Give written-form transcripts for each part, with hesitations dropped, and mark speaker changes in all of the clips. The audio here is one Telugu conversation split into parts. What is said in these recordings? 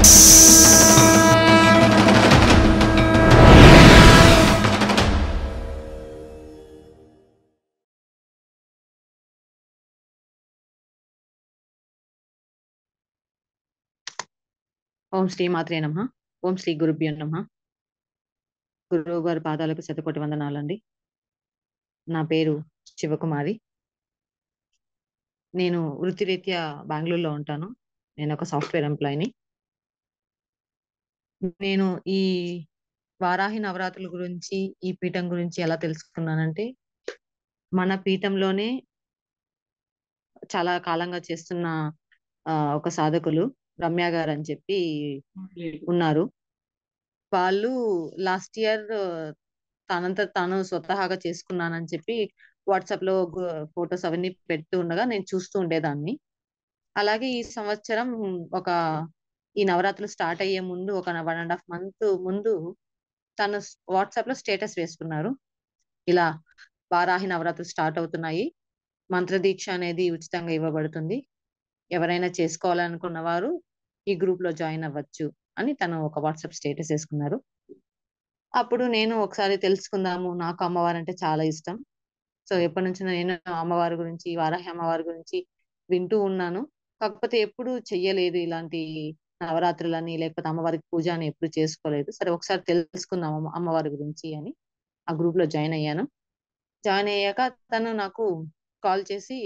Speaker 1: ఓం శ్రీ మాత్రే నమః. ఓం శ్రీ గురుభ్యో నమః. గురువు గారి పాదాలకు శతకోటి వందనాలండి. నా పేరు శివకుమారి. నేను వృత్తిరీత్యా బెంగుళూరులో ఉంటాను. నేను ఒక సాఫ్ట్‌వేర్ ఎంప్లాయ్‌ని. నేను ఈ వారాహి నవరాత్రుల గురించి, ఈ పీఠం గురించి ఎలా తెలుసుకున్నానంటే, మన పీఠంలోనే చాలా కాలంగా చేస్తున్న ఒక సాధకులు రమ్య గారని చెప్పి ఉన్నారు. వాళ్ళు లాస్ట్ ఇయర్ తనంతట తాను స్వతహాగా చేసుకున్నానని చెప్పి వాట్సాప్‌లో ఫోటోస్ అవన్నీ పెడుతూ ఉండగా నేను చూస్తూ ఉండేదాన్ని. అలాగే ఈ సంవత్సరం ఒక ఈ నవరాత్రులు స్టార్ట్ అయ్యే ముందు ఒక 1 ½ మంత్ ముందు తను వాట్సాప్‌లో స్టేటస్ వేసుకున్నారు. ఇలా వారాహి నవరాత్రులు స్టార్ట్ అవుతున్నాయి. మంత్రదీక్ష అనేది ఉచితంగా ఇవ్వబడుతుంది. ఎవరైనా చేసుకోవాలనుకున్న వారు ఈ గ్రూప్‌లో జాయిన్ అవ్వచ్చు అని తను ఒక వాట్సాప్ స్టేటస్ ఏసుకున్నారు. అప్పుడు నేను ఒకసారి తెలుసుకుందాము. నాకు అమ్మవారంటే చాలా ఇష్టం. సో, ఎప్పటినుంచో నేను అమ్మవారి గురించి, వారాహి అమ్మవారి గురించి వింటూ ఉన్నాను. కాకపోతే ఎప్పుడు చెయ్యలేదు ఇలాంటి నవరాత్రులని, లేకపోతే అమ్మవారికి పూజ అని ఎప్పుడు చేసుకోలేదు. సరే ఒకసారి తెలుసుకుందాం అమ్మవారి గురించి అని ఆ గ్రూప్‌లో జాయిన్ అయ్యాను. జాయిన్ అయ్యాక తను నాకు కాల్ చేసి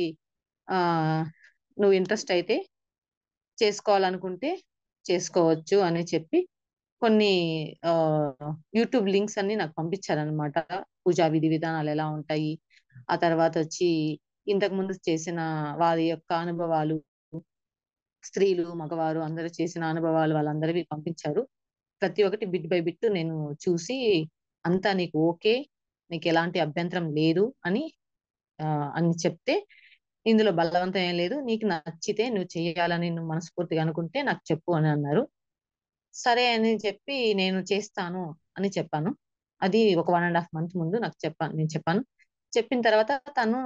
Speaker 1: ఆహ్, "నువ్వు ఇంట్రెస్ట్ అయితే చేసుకోవాలనుకుంటే చేసుకోవచ్చు" అని చెప్పి కొన్ని యూట్యూబ్ లింక్స్ అన్నీ నాకు పంపించారనమాట. పూజా విధి విధానాలు ఎలా ఉంటాయి. ఆ తర్వాతొచ్చి ఇంతకుముందు చేసిన వారి యొక్క అనుభవాలు, స్త్రీలు, మగవారు అందరూ చేసిన అనుభవాలు వాళ్ళందరివి పంపించారు. ప్రతి ఒక్కటి బిట్ బై బిట్ నేను చూసి, అంతా నీకు ఓకే. నీకెలాంటి అభ్యంతరం లేదు అని చెప్తే, ఇందులో బలవంతం ఏం లేదు. నీకు నచ్చితే నువ్వు చేయాలని నువ్వు మనస్ఫూర్తిగా అనుకుంటే నాకు చెప్పు అని అన్నారు. సరే అని చెప్పి నేను చేస్తాను అని చెప్పాను. అది ఒక 1 ½ మంత్ ముందు నేను చెప్పాను. చెప్పిన తర్వాత తను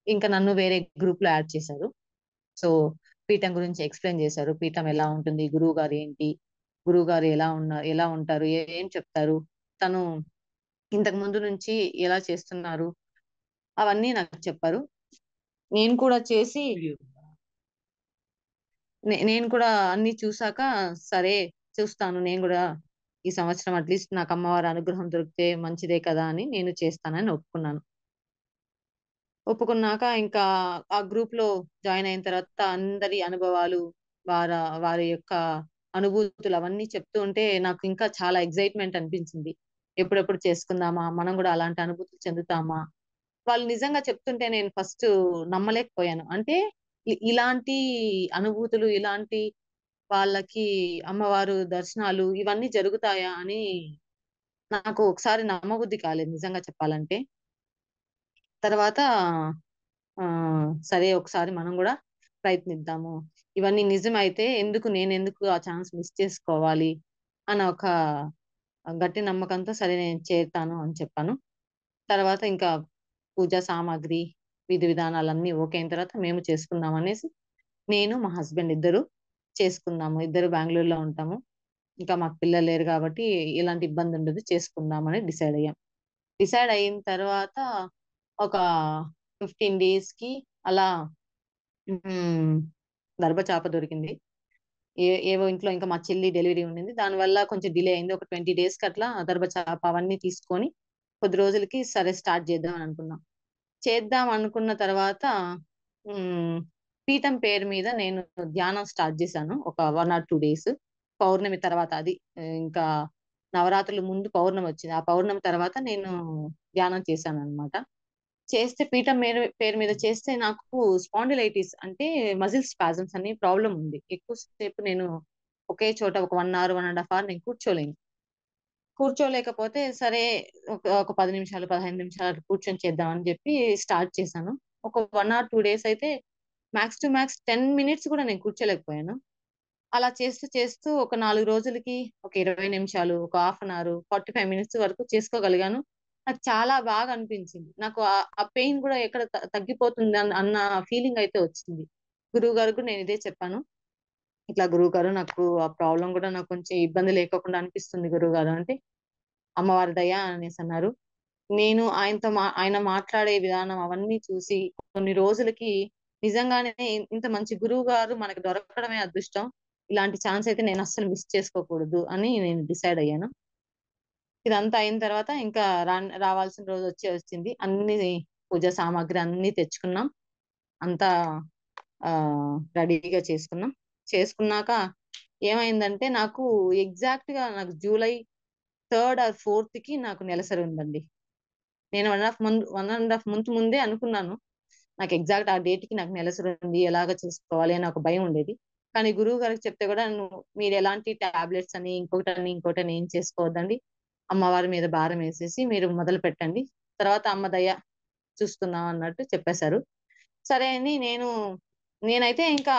Speaker 1: ఇంక నన్ను వేరే గ్రూప్‌లో యాడ్ చేశారు. సో, పీఠం గురించి ఎక్స్‌ప్లెయిన్ చేశారు. పీఠం ఎలా ఉంటుంది? గురువుగారు ఏంటి? గురువుగారు ఎలా ఉంటారు? ఏం చెప్తారు? తను ఇంతకు ముందు నుంచి ఎలా చేస్తున్నారు? అవన్నీ నాకు చెప్పారు. నేను కూడా చేసి నేను కూడా అన్నీ చూసాక, సరే చూస్తాను నేను గూడా ఈ సంవత్సరం అట్‌లీస్ట్ నాకు అమ్మవారి అనుగ్రహం దొరికితే మంచిదే కదా! అని నేను చేస్తానని ఒప్పుకున్నాను. ఒప్పుకున్నాక ఇంకా ఆ గ్రూప్‌లో జాయిన్ అయిన తర్వాత అందరి అనుభవాలు, వార వారి యొక్క అనుభూతులు అవన్నీ చెప్తూ ఉంటే నాకు ఇంకా చాలా ఎక్సైట్‌మెంట్ అనిపించింది. ఎప్పుడెప్పుడు చేసుకుందామా? మనం గూడా అలాంటి అనుభూతులు చెందుతామా? వాళ్ళు నిజంగా చెప్తుంటే నేను ఫస్టు నమ్మలేకపోయాను. అంటే ఇలాంటి అనుభూతులు, ఇలాంటి వాళ్ళకి అమ్మవారు దర్శనాలు ఇవన్నీ జరుగుతాయా అని నాకు ఒకసారి నమ్మబుద్ధి కాలేదు నిజంగా చెప్పాలంటే. తర్వాత సరే ఒకసారి మనం గూడా ప్రయత్నిద్దాము. ఇవన్నీ నిజమైతే నేనెందుకు ఆ ఛాన్స్ మిస్ చేసుకోవాలి అన్న ఒక గట్టి నమ్మకంతో సరే నేను చేరుతాను అని చెప్పాను. తర్వాత ఇంకా పూజా సామాగ్రి, విధి విధానాలన్నీ ఓకే అయిన తర్వాత మేము చేసుకుందాం అనేసి నేను, మా హస్బెండ్ ఇద్దరు చేసుకుందాము. ఇద్దరు బెంగుళూరులో ఉంటాము. ఇంకా మాకు పిల్లలు లేరు గాబట్టి ఎలాంటి ఇబ్బందుండదు చేసుకుందామని డిసైడ్ అయ్యాం. డిసైడ్ అయిన తర్వాత ఒక 15 డేస్‌కి అలా హ్మ్. దర్భచాప దొరికింది. ఏవో ఇంట్లో ఇంకా మా చెల్లి డెలివరీ ఉండింది. దానివల్ల కొంచెం డిలే అయింది. ఒక 20 డేస్‌కి అట్లా దర్భచాప అవన్నీ తీసుకొని కొద్ది రోజులకి సరే స్టార్ట్ చేద్దాం అని అనుకున్నాం. చేద్దాం అనుకున్న తర్వాత హ్మ్. పీఠం పేరు మీద నేను ధ్యానం స్టార్ట్ చేశాను. ఒక 1 ఆర్ 2 డేస్. పౌర్ణమి తర్వాత అది ఇంకా నవరాత్రుల ముందు పౌర్ణమొచ్చింది. ఆ పౌర్ణమి తర్వాత నేను ధ్యానం చేశాననమాట. చేస్తే పీఠం పేరు మీద చేస్తే నాకు స్పాండిలైటిస్ అంటే మజిల్ స్పాజమ్స్ అని ప్రాబ్లమ్ ఉంది. ఎక్కువ సేపు నేను ఒకే చోట ఒక 1 అవర్, 1 ½ అవర్ నేను కూర్చోలేను. కూర్చోలేకపోతే సరే ఒక 10 నిమిషాలు, 15 నిమిషాలు కూర్చొని చేద్దామని జెప్పి స్టార్ట్ చేశాను. ఒక 1 ఆర్ 2 డేస్ అయితే మాక్స్ టు మాక్స్ 10 మినిట్స్ గూడా నేను కూర్చోలేకపోయాను. అలా చేస్తూ చేస్తూ ఒక 4 రోజులకి ఒక 20 నిమిషాలు, ఒక హాఫ్ అన్ అవర్, 45 మినిట్స్ వరకు చేసుకోగలిగాను. నాకు చాలా బాగా అనిపించింది. నాకు ఆ పెయిన్ గూడా ఎక్కడ తగ్గిపోతుంది అన్న ఫీలింగ్ అయితే వచ్చింది. గురువు గారికి కూడా నేను ఇదే చెప్పాను. ఇట్లా గురువుగారు నాకు ఆ ప్రాబ్లం కూడా నాకు కొంచెం ఇబ్బంది లేకోకుండా అనిపిస్తుంది గురువుగారు అంటే, అమ్మవారి దయ అనేసి అన్నారు. నేను ఆయన మాట్లాడే విధానం అవన్నీ చూసి కొన్ని రోజులకి నిజంగానే ఇంత మంచి గురువు గారు మనకు దొరకడమే అదృష్టం. ఇలాంటి ఛాన్స్ అయితే నేను అస్సలు మిస్ చేసుకోకూడదు అని నేను డిసైడ్ అయ్యాను. ఇదంతా అయిన తర్వాత ఇంకా రావాల్సిన రోజు వచ్చింది. అన్ని పూజ సామాగ్రి అన్ని తెచ్చుకున్నాం. అంతా రెడీగా చేసుకున్నాం. చేసుకున్నాక ఏమైందంటే నాకు ఎగ్జాక్ట్ గా నాకు జూలై 3rd ఆర్ 4th కి నాకు నెలసరి ఉందండి. నేను 1.5 మంత్ ముందే అనుకున్నాను. నాకు ఎగ్జాక్ట్ ఆ డేట్ కి నాకు నెలసరి ఉంది. ఎలాగ చేసుకోవాలి అని ఒక భయం ఉండేది. కానీ గురువు గారికి చెప్తే కూడా మీరు ఎలాంటి టాబ్లెట్స్ అని ఇంకోటని ఏం చేసుకోవద్దండి. అమ్మవారి మీద భారం వేసేసి మీరు మొదలు పెట్టండి. తర్వాత అమ్మ దయ చూసుకుందాం అన్నట్టు చెప్పేశారు. సరే అని నేనైతే ఇంకా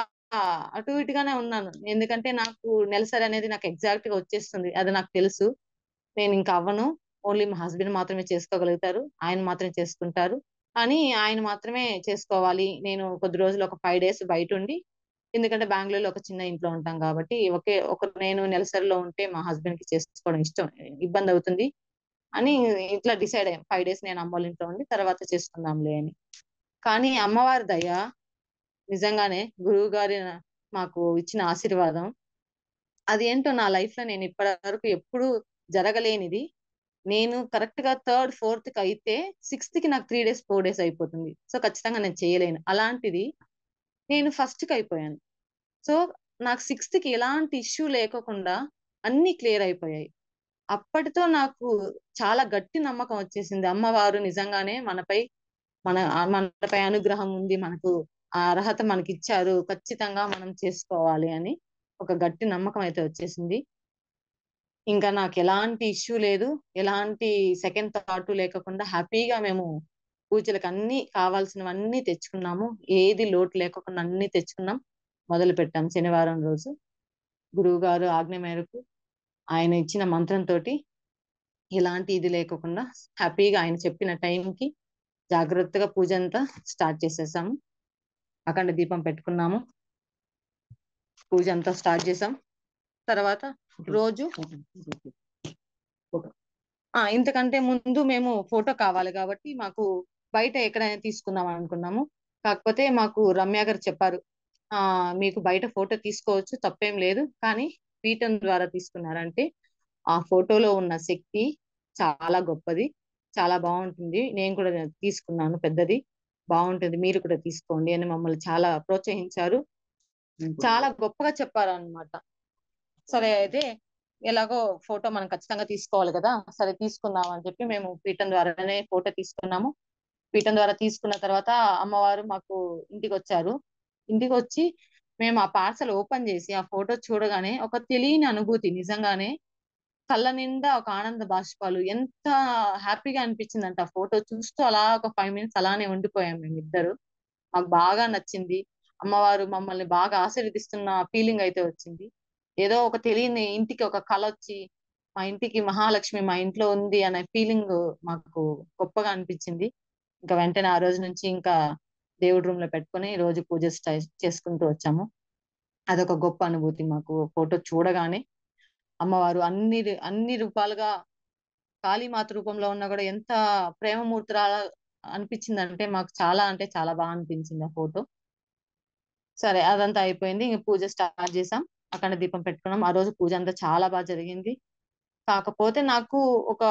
Speaker 1: అటు ఇటుగానే ఉన్నాను. ఎందుకంటే నాకు నెలసరి అనేది నాకు ఎగ్జాక్ట్ గా వచ్చేస్తుంది. అది నాకు తెలుసు. నేను ఇంకా అవ్వను. ఓన్లీ మా హస్బెండ్ మాత్రమే చేసుకోగలుగుతారు. ఆయన మాత్రమే చేసుకుంటారు. అని ఆయన మాత్రమే చేసుకోవాలి. నేను కొద్ది రోజులు ఒక 5 డేస్ బయటుండి, ఎందుకంటే బెంగుళూరులో ఒక చిన్న ఇంట్లో ఉంటాం కాబట్టి నేను నెలసరిలో ఉంటే మా హస్బెండ్ కి చేసుకోవడం ఇబ్బంది అవుతుంది అని ఇట్లా డిసైడ్ అయ్యాం. 5 డేస్ నేను అమ్మోళ్ళ ఇంట్లో ఉండి తర్వాత చేసుకుందాంలే అని. కానీ అమ్మవారి దయ నిజంగానే గురువు గారి మాకు ఇచ్చిన ఆశీర్వాదం అదేంటో నా లైఫ్ లో నేను ఇప్పటి వరకు ఎప్పుడు జరగలేనిది. నేను కరెక్ట్ గా 3rd 4th కి అయితే 6th కి నాకు 3 డేస్ 4 డేస్ అయిపోతుంది. సో ఖచ్చితంగా నేను చేయలేను. అలాంటిది నేను ఫస్ట్ కి అయిపోయాను. సో నాకు 6th కి ఎలాంటి ఇష్యూ లేకోకుండా అన్ని క్లియర్ అయిపోయాయి. అప్పటితో నాకు చాలా గట్టి నమ్మకం వచ్చేసింది. అమ్మవారు నిజంగానే మనపై అనుగ్రహం ఉంది. మనకు ఆ అర్హత మనకిచ్చారు. ఖచ్చితంగా మనం చేసుకోవాలి అని ఒక గట్టి నమ్మకం అయితే వచ్చేసింది. ఇంకా నాకు ఎలాంటి ఇష్యూ లేదు. ఎలాంటి సెకండ్ థాట్ లేకుండా హ్యాపీగా మేము పూజలకు అన్ని కావాల్సినవన్నీ తెచ్చుకున్నాము. ఏది లోటు లేకోకుండా అన్ని తెచ్చుకున్నాం. మొదలు పెట్టాం శనివారం రోజు. గురువు గారు ఆజ్ఞ మేరకు ఆయన ఇచ్చిన మంత్రంతోటి ఎలాంటి ఇది లేకోకుండా హ్యాపీగా ఆయన చెప్పిన టైంకి జాగ్రత్తగా పూజ అంతా స్టార్ట్ చేసేసాము. అఖండ దీపం పెట్టుకున్నాము. పూజ అంతా స్టార్ట్ చేసాం. తర్వాత రోజు ఇంతకంటే ముందు మేము ఫోటో కావాలి కాబట్టి మాకు బయట ఎక్కడైనా తీసుకుందాం అనుకున్నాము. కాకపోతే మాకు రమ్య గారు చెప్పారు, మీకు బయట ఫోటో తీసుకోవచ్చు, తప్పేం లేదు. కానీ పీఠం ద్వారా తీసుకున్నారంటే ఆ ఫోటోలో ఉన్న శక్తి చాలా గొప్పది, చాలా బాగుంటుంది. నేను కూడా తీసుకున్నాను, పెద్దది బాగుంటుంది, మీరు కూడా తీసుకోండి అని మమ్మల్ని చాలా ప్రోత్సహించారు. చాలా గొప్పగా చెప్పారు అన్నమాట. సరే అయితే ఎలాగో ఫోటో మనం ఖచ్చితంగా తీసుకోవాలి కదా, సరే తీసుకుందాం అని చెప్పి మేము పీఠం ద్వారానే ఫోటో తీసుకున్నాము. పీఠం ద్వారా తీసుకున్న తర్వాత అమ్మవారు మాకు ఇంటికి వచ్చారు. ఇంటికి వచ్చి మేము ఆ పార్సల్ ఓపెన్ చేసి ఆ ఫోటో చూడగానే ఒక తెలియని అనుభూతి, నిజంగానే కళ్ళ నిండా ఒక ఆనంద బాష్పాలు. ఎంత హ్యాపీగా అనిపించిందంటే ఆ ఫోటో చూస్తూ అలా ఒక 5 మినిట్స్ అలానే ఉండిపోయాం మేమిద్దరు. మాకు బాగా నచ్చింది. అమ్మవారు మమ్మల్ని బాగా ఆశీర్వదిస్తున్న ఫీలింగ్ అయితే వచ్చింది. ఏదో ఒక తెలియని ఇంటికి ఒక కళ వచ్చి మా ఇంటికి మహాలక్ష్మి మా ఇంట్లో ఉంది అనే ఫీలింగ్ మాకు గొప్పగా అనిపించింది. ఇంకా వెంటనే ఆ రోజు నుంచి ఇంకా దేవుడి రూమ్ లో పెట్టుకొని రోజు పూజ చేసుకుంటూ వచ్చాము. అదొక గొప్ప అనుభూతి మాకు. ఫోటో చూడగానే అమ్మవారు అన్ని రూపాలుగా కాళీమాత రూపంలో ఉన్నా కూడా ఎంత ప్రేమమూర్తురాల అనిపించిందంటే మాకు చాలా అంటే చాలా బాగా అనిపించింది ఆ ఫోటో. సరే అదంతా అయిపోయింది. ఇంక పూజ స్టార్ట్ చేసాం. అఖండ దీపం పెట్టుకున్నాం. ఆ రోజు పూజ అంతా చాలా బాగా జరిగింది. కాకపోతే నాకు ఒక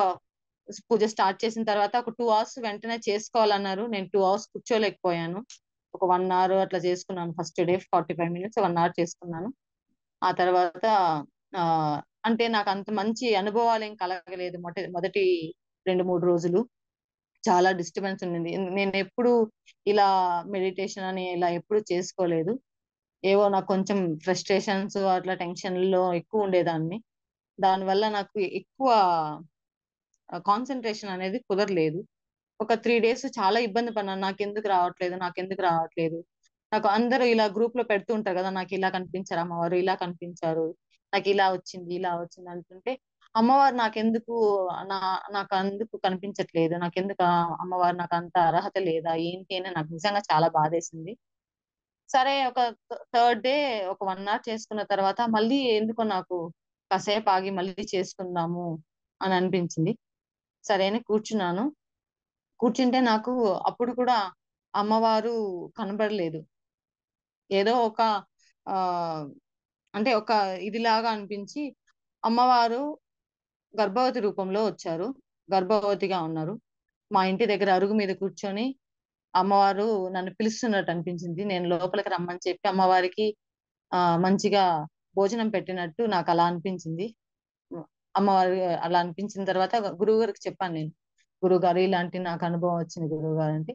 Speaker 1: పూజ స్టార్ట్ చేసిన తర్వాత ఒక 2 అవర్స్ వెంటనే చేసుకోవాలన్నారు. నేను 2 అవర్స్ కూర్చోలేకపోయాను. ఒక 1 అవర్ అట్లా చేసుకున్నాను. ఫస్ట్ డే 45 మినిట్స్ 1 అవర్ చేసుకున్నాను. ఆ తర్వాత ఆ అంటే నాకు అంత మంచి అనుభవాలు ఏం కలగలేదు. మొదటి 2-3 రోజులు చాలా డిస్టర్బెన్స్ ఉండింది. నేను ఎప్పుడు ఇలా మెడిటేషన్ అని ఇలా ఎప్పుడు చేసుకోలేదు. ఏవో నాకు కొంచెం ఫ్రస్ట్రేషన్స్ అట్లా టెన్షన్‌లో ఎక్కువ ఉండేదాన్ని. దానివల్ల నాకు ఎక్కువ కాన్సంట్రేషన్ అనేది కుదరలేదు. ఒక 3 డేస్ చాలా ఇబ్బంది పడ్డాను. నాకెందుకు రావట్లేదు? నాకు అందరూ ఇలా గ్రూప్‌లో పెడుతూ ఉంటారు కదా! నాకిలా కనిపించారు అమ్మవారు, ఇలా కనిపించారు. నాకిలా వచ్చింది అంటుంటే, అమ్మవారు నా నాకందుకు కనిపించట్లేదు. అమ్మవారు నాకంత అర్హత లేదా? ఏంటి అని నాకు నిజంగా చాలా బాధేసింది. సరే ఒక థర్డ్ డే ఒక 1 hour చేసుకున్న తర్వాత మళ్ళీ ఎందుకో నాకు కాసేపు ఆగి మళ్ళీ చేసుకుందాము అని అనిపించింది. సరే అని కూర్చున్నాను. కూర్చుంటే నాకు అప్పుడు కూడా అమ్మవారు కనబడలేదు. ఏదో ఒక ఆహ్, అంటే ఒక ఇదిలాగా అనిపించి అమ్మవారు గర్భవతి రూపంలో వచ్చారు. గర్భవతిగా ఉన్నారు. మా ఇంటి దగ్గర అరుగు మీద కూర్చొని అమ్మవారు నన్ను పిలుస్తున్నట్టు అనిపించింది. నేను లోపలికి రమ్మని చెప్పి అమ్మవారికి మంచిగా భోజనం పెట్టినట్టు నాకలా అనిపించింది. హ్మ్. అమ్మవారు అలా అనిపించిన తర్వాత గురువుగారికి చెప్పాను నేను. గురువుగారు ఇలాంటి నాకు అనుభవం వచ్చింది గురువుగారంటే,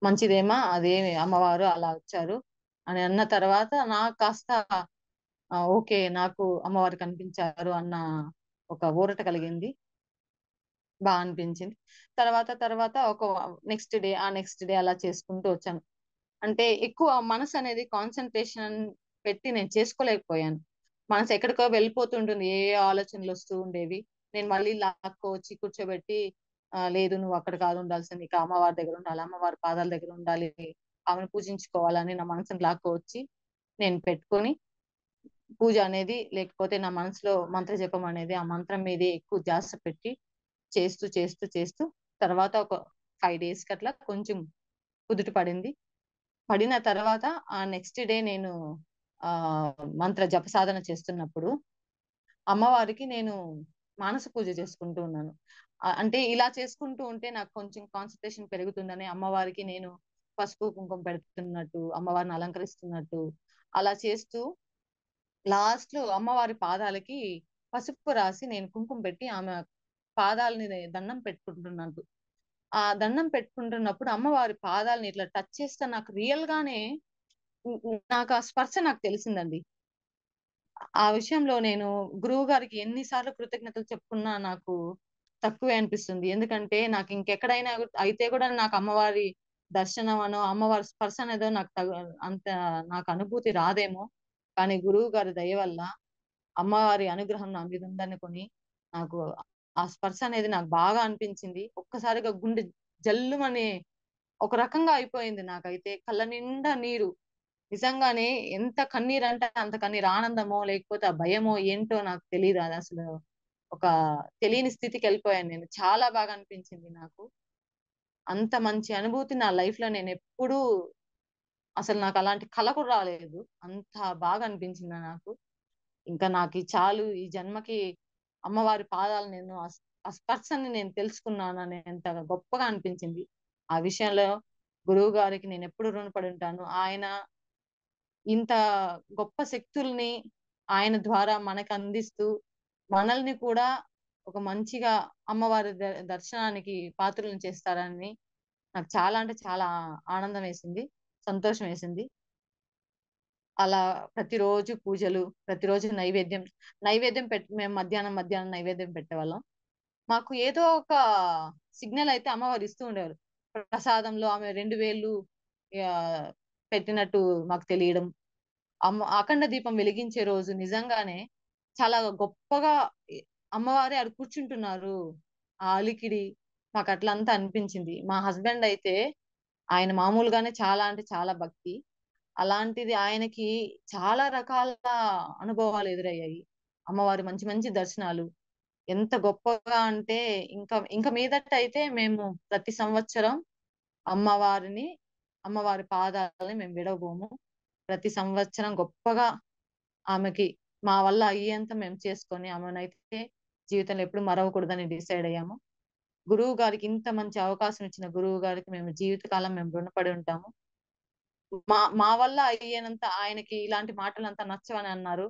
Speaker 1: మంచిదేమా అదేమి అమ్మవారు అలా వచ్చారు అని అన్న తర్వాత నాకు కాస్త ఓకే. నాకు అమ్మవారు కనిపించారు అన్న ఒక ఊరట కలిగింది. అనిపించింది. తర్వాత ఒక నెక్స్ట్ డే అలా చేసుకుంటూ వచ్చాను. అంటే ఎక్కువ మనసనేది కాన్సంట్రేషన్ పెట్టి నేను చేసుకోలేకపోయాను. మనసు ఎక్కడికో వెళ్ళిపోతుంటుంది. ఏ ఆలోచనలొస్తూ ఉండేవి. నేను మళ్ళీ లాక్కొచ్చి కూర్చోబెట్టి లేదు నువ్వు అక్కడ కాదు ఉండాల్సింది. ఇక అమ్మవారి దగ్గర ఉండాలి. అమ్మవారి పాదాల దగ్గర ఉండాలి. ఆమెను పూజించుకోవాలని నా మనసుని లాక్కొచ్చి నేను పెట్టుకొని పూజ అనేది లేకపోతే నా మనసులో మంత్ర జపం అనేది ఆ మంత్రం మీదే ఎక్కువ ధ్యాస పెట్టి చేస్తూ తర్వాత ఒక 5 డేస్‌కి అట్లా కొంచెం కుదుట పడింది. పడిన తర్వాత ఆ నెక్స్ట్ డే నేను మంత్ర జప సాధన చేస్తున్నప్పుడు అమ్మవారికి నేను మానస పూజ చేసుకుంటూ ఉన్నాను. అంటే ఇలా చేసుకుంటూ ఉంటే నాకు కొంచెం కాన్సంట్రేషన్ పెరుగుతుందని అమ్మవారికి నేను పసుపు, కుంకుమ పెడుతున్నట్టు, అమ్మవారిని అలంకరిస్తున్నట్టు అలా చేస్తూ లాస్ట్‌లో అమ్మవారి పాదాలకి పసుపు రాసి నేను కుంకుమ పెట్టి ఆమె పాదాలని దండం పెట్టుకుంటున్నాను. ఆ దండం పెట్టుకుంటున్నప్పుడు అమ్మవారి పాదాలని ఇట్లా టచ్ చేస్తే నాకు రియల్‌గానే నాకు ఆ స్పర్శ నాకు తెలిసిందండి. ఆ విషయంలో నేను గురువుగారికి ఎన్ని సార్లు కృతజ్ఞతలు చెప్పుకున్నా నాకు తక్కువే అనిపిస్తుంది. ఎందుకంటే నాకు ఇంకెక్కడైనా అయితే గూడా నాకు అమ్మవారి దర్శనం అనో, అమ్మవారి స్పర్శ అనేదో నాకు అంత నాకు అనుభూతి రాదేమో. కానీ గురువుగారి దయ వల్ల అమ్మవారి అనుగ్రహం నా మీద ఉందనుకోని నాకు ఆ స్పర్శ అనేది నాకు బాగా అనిపించింది. ఒక్కసారిగా గుండె జల్లుమని ఒక రకంగా అయిపోయింది నాకైతే. కళ్ళ నిండా నీరు. నిజంగానే ఎంత కన్నీరంటే అంత కన్నీరు. ఆనందమో, లేకపోతే ఆ భయమో ఏంటో నాకు తెలీదు. అదసలు ఒక తెలియని స్థితికెళ్ళిపోయాను నేను. చాలా బాగా అనిపించింది నాకు. అంత మంచి అనుభూతి నా లైఫ్‌లో నేనెప్పుడూ అసలు నాకలాంటి కల కూడా రాలేదు. అంత బాగా అనిపించింది నాకు. ఇంకా నాకి చాలు ఈ జన్మకి అమ్మవారి పాదాలు నేను ఆ స్పర్శని నేను తెలుసుకున్నాననేంత గొప్పగా అనిపించింది. ఆ విషయంలో గురువు గారికి నేనెప్పుడు రుణపడి ఉంటాను. ఆయన ఇంత గొప్ప శక్తుల్ని ఆయన ద్వారా మనకందిస్తూ, మనల్ని కూడా ఒక మంచిగా అమ్మవారి దర్శనానికి పాత్రులను చేస్తారని నాకు చాలా అంటే చాలా ఆనందం వేసింది. సంతోషం వేసింది. అలా ప్రతిరోజు పూజలు, ప్రతిరోజు నైవేద్యం మేము మధ్యాహ్నం నైవేద్యం పెట్టేవాళ్ళం. మాకు ఏదో ఒక సిగ్నల్ అయితే అమ్మవారు ఇస్తూ ఉండేవారు. ప్రసాదంలో ఆమె 2 వేళ్ళు ఆహ్, పెట్టినట్టు మాకు తెలియడం. అఖండ దీపం వెలిగించే రోజు నిజంగానే చాలా గొప్పగా ఎ అమ్మవారే ఆడ కూర్చుంటున్నారు. ఆ అలికిడి మాకట్లంతా అనిపించింది. మా హస్బెండ్ అయితే ఆయన మామూలుగానే చాలా అంటే చాలా భక్తి. అలాంటిది ఆయనకి చాలా రకాల అనుభవాలు ఎదురయ్యాయి. అమ్మవారి మంచి మంచి దర్శనాలు. ఎంత గొప్పగా అంటే ఇంక మీదటైతే మేము ప్రతి సంవత్సరం అమ్మవారిని, అమ్మవారి పాదాలని మేము విడవబోము. ప్రతి సంవత్సరం గొప్పగా ఆమెకి మా వల్ల అయ్యేంత మేము చేసుకొని ఆమెనైతే జీవితంలో ఎప్పుడు మరవకూడదని డిసైడ్ అయ్యాము. గురువు గారికి ఇంత మంచి అవకాశం ఇచ్చిన గురువు గారికి మేము జీవితకాలం మేము రుణపడి ఉంటాము. మా మా వల్ల అయ్యేనంత ఆయనకి ఇలాంటి మాటలంతా నచ్చవని అన్నారు.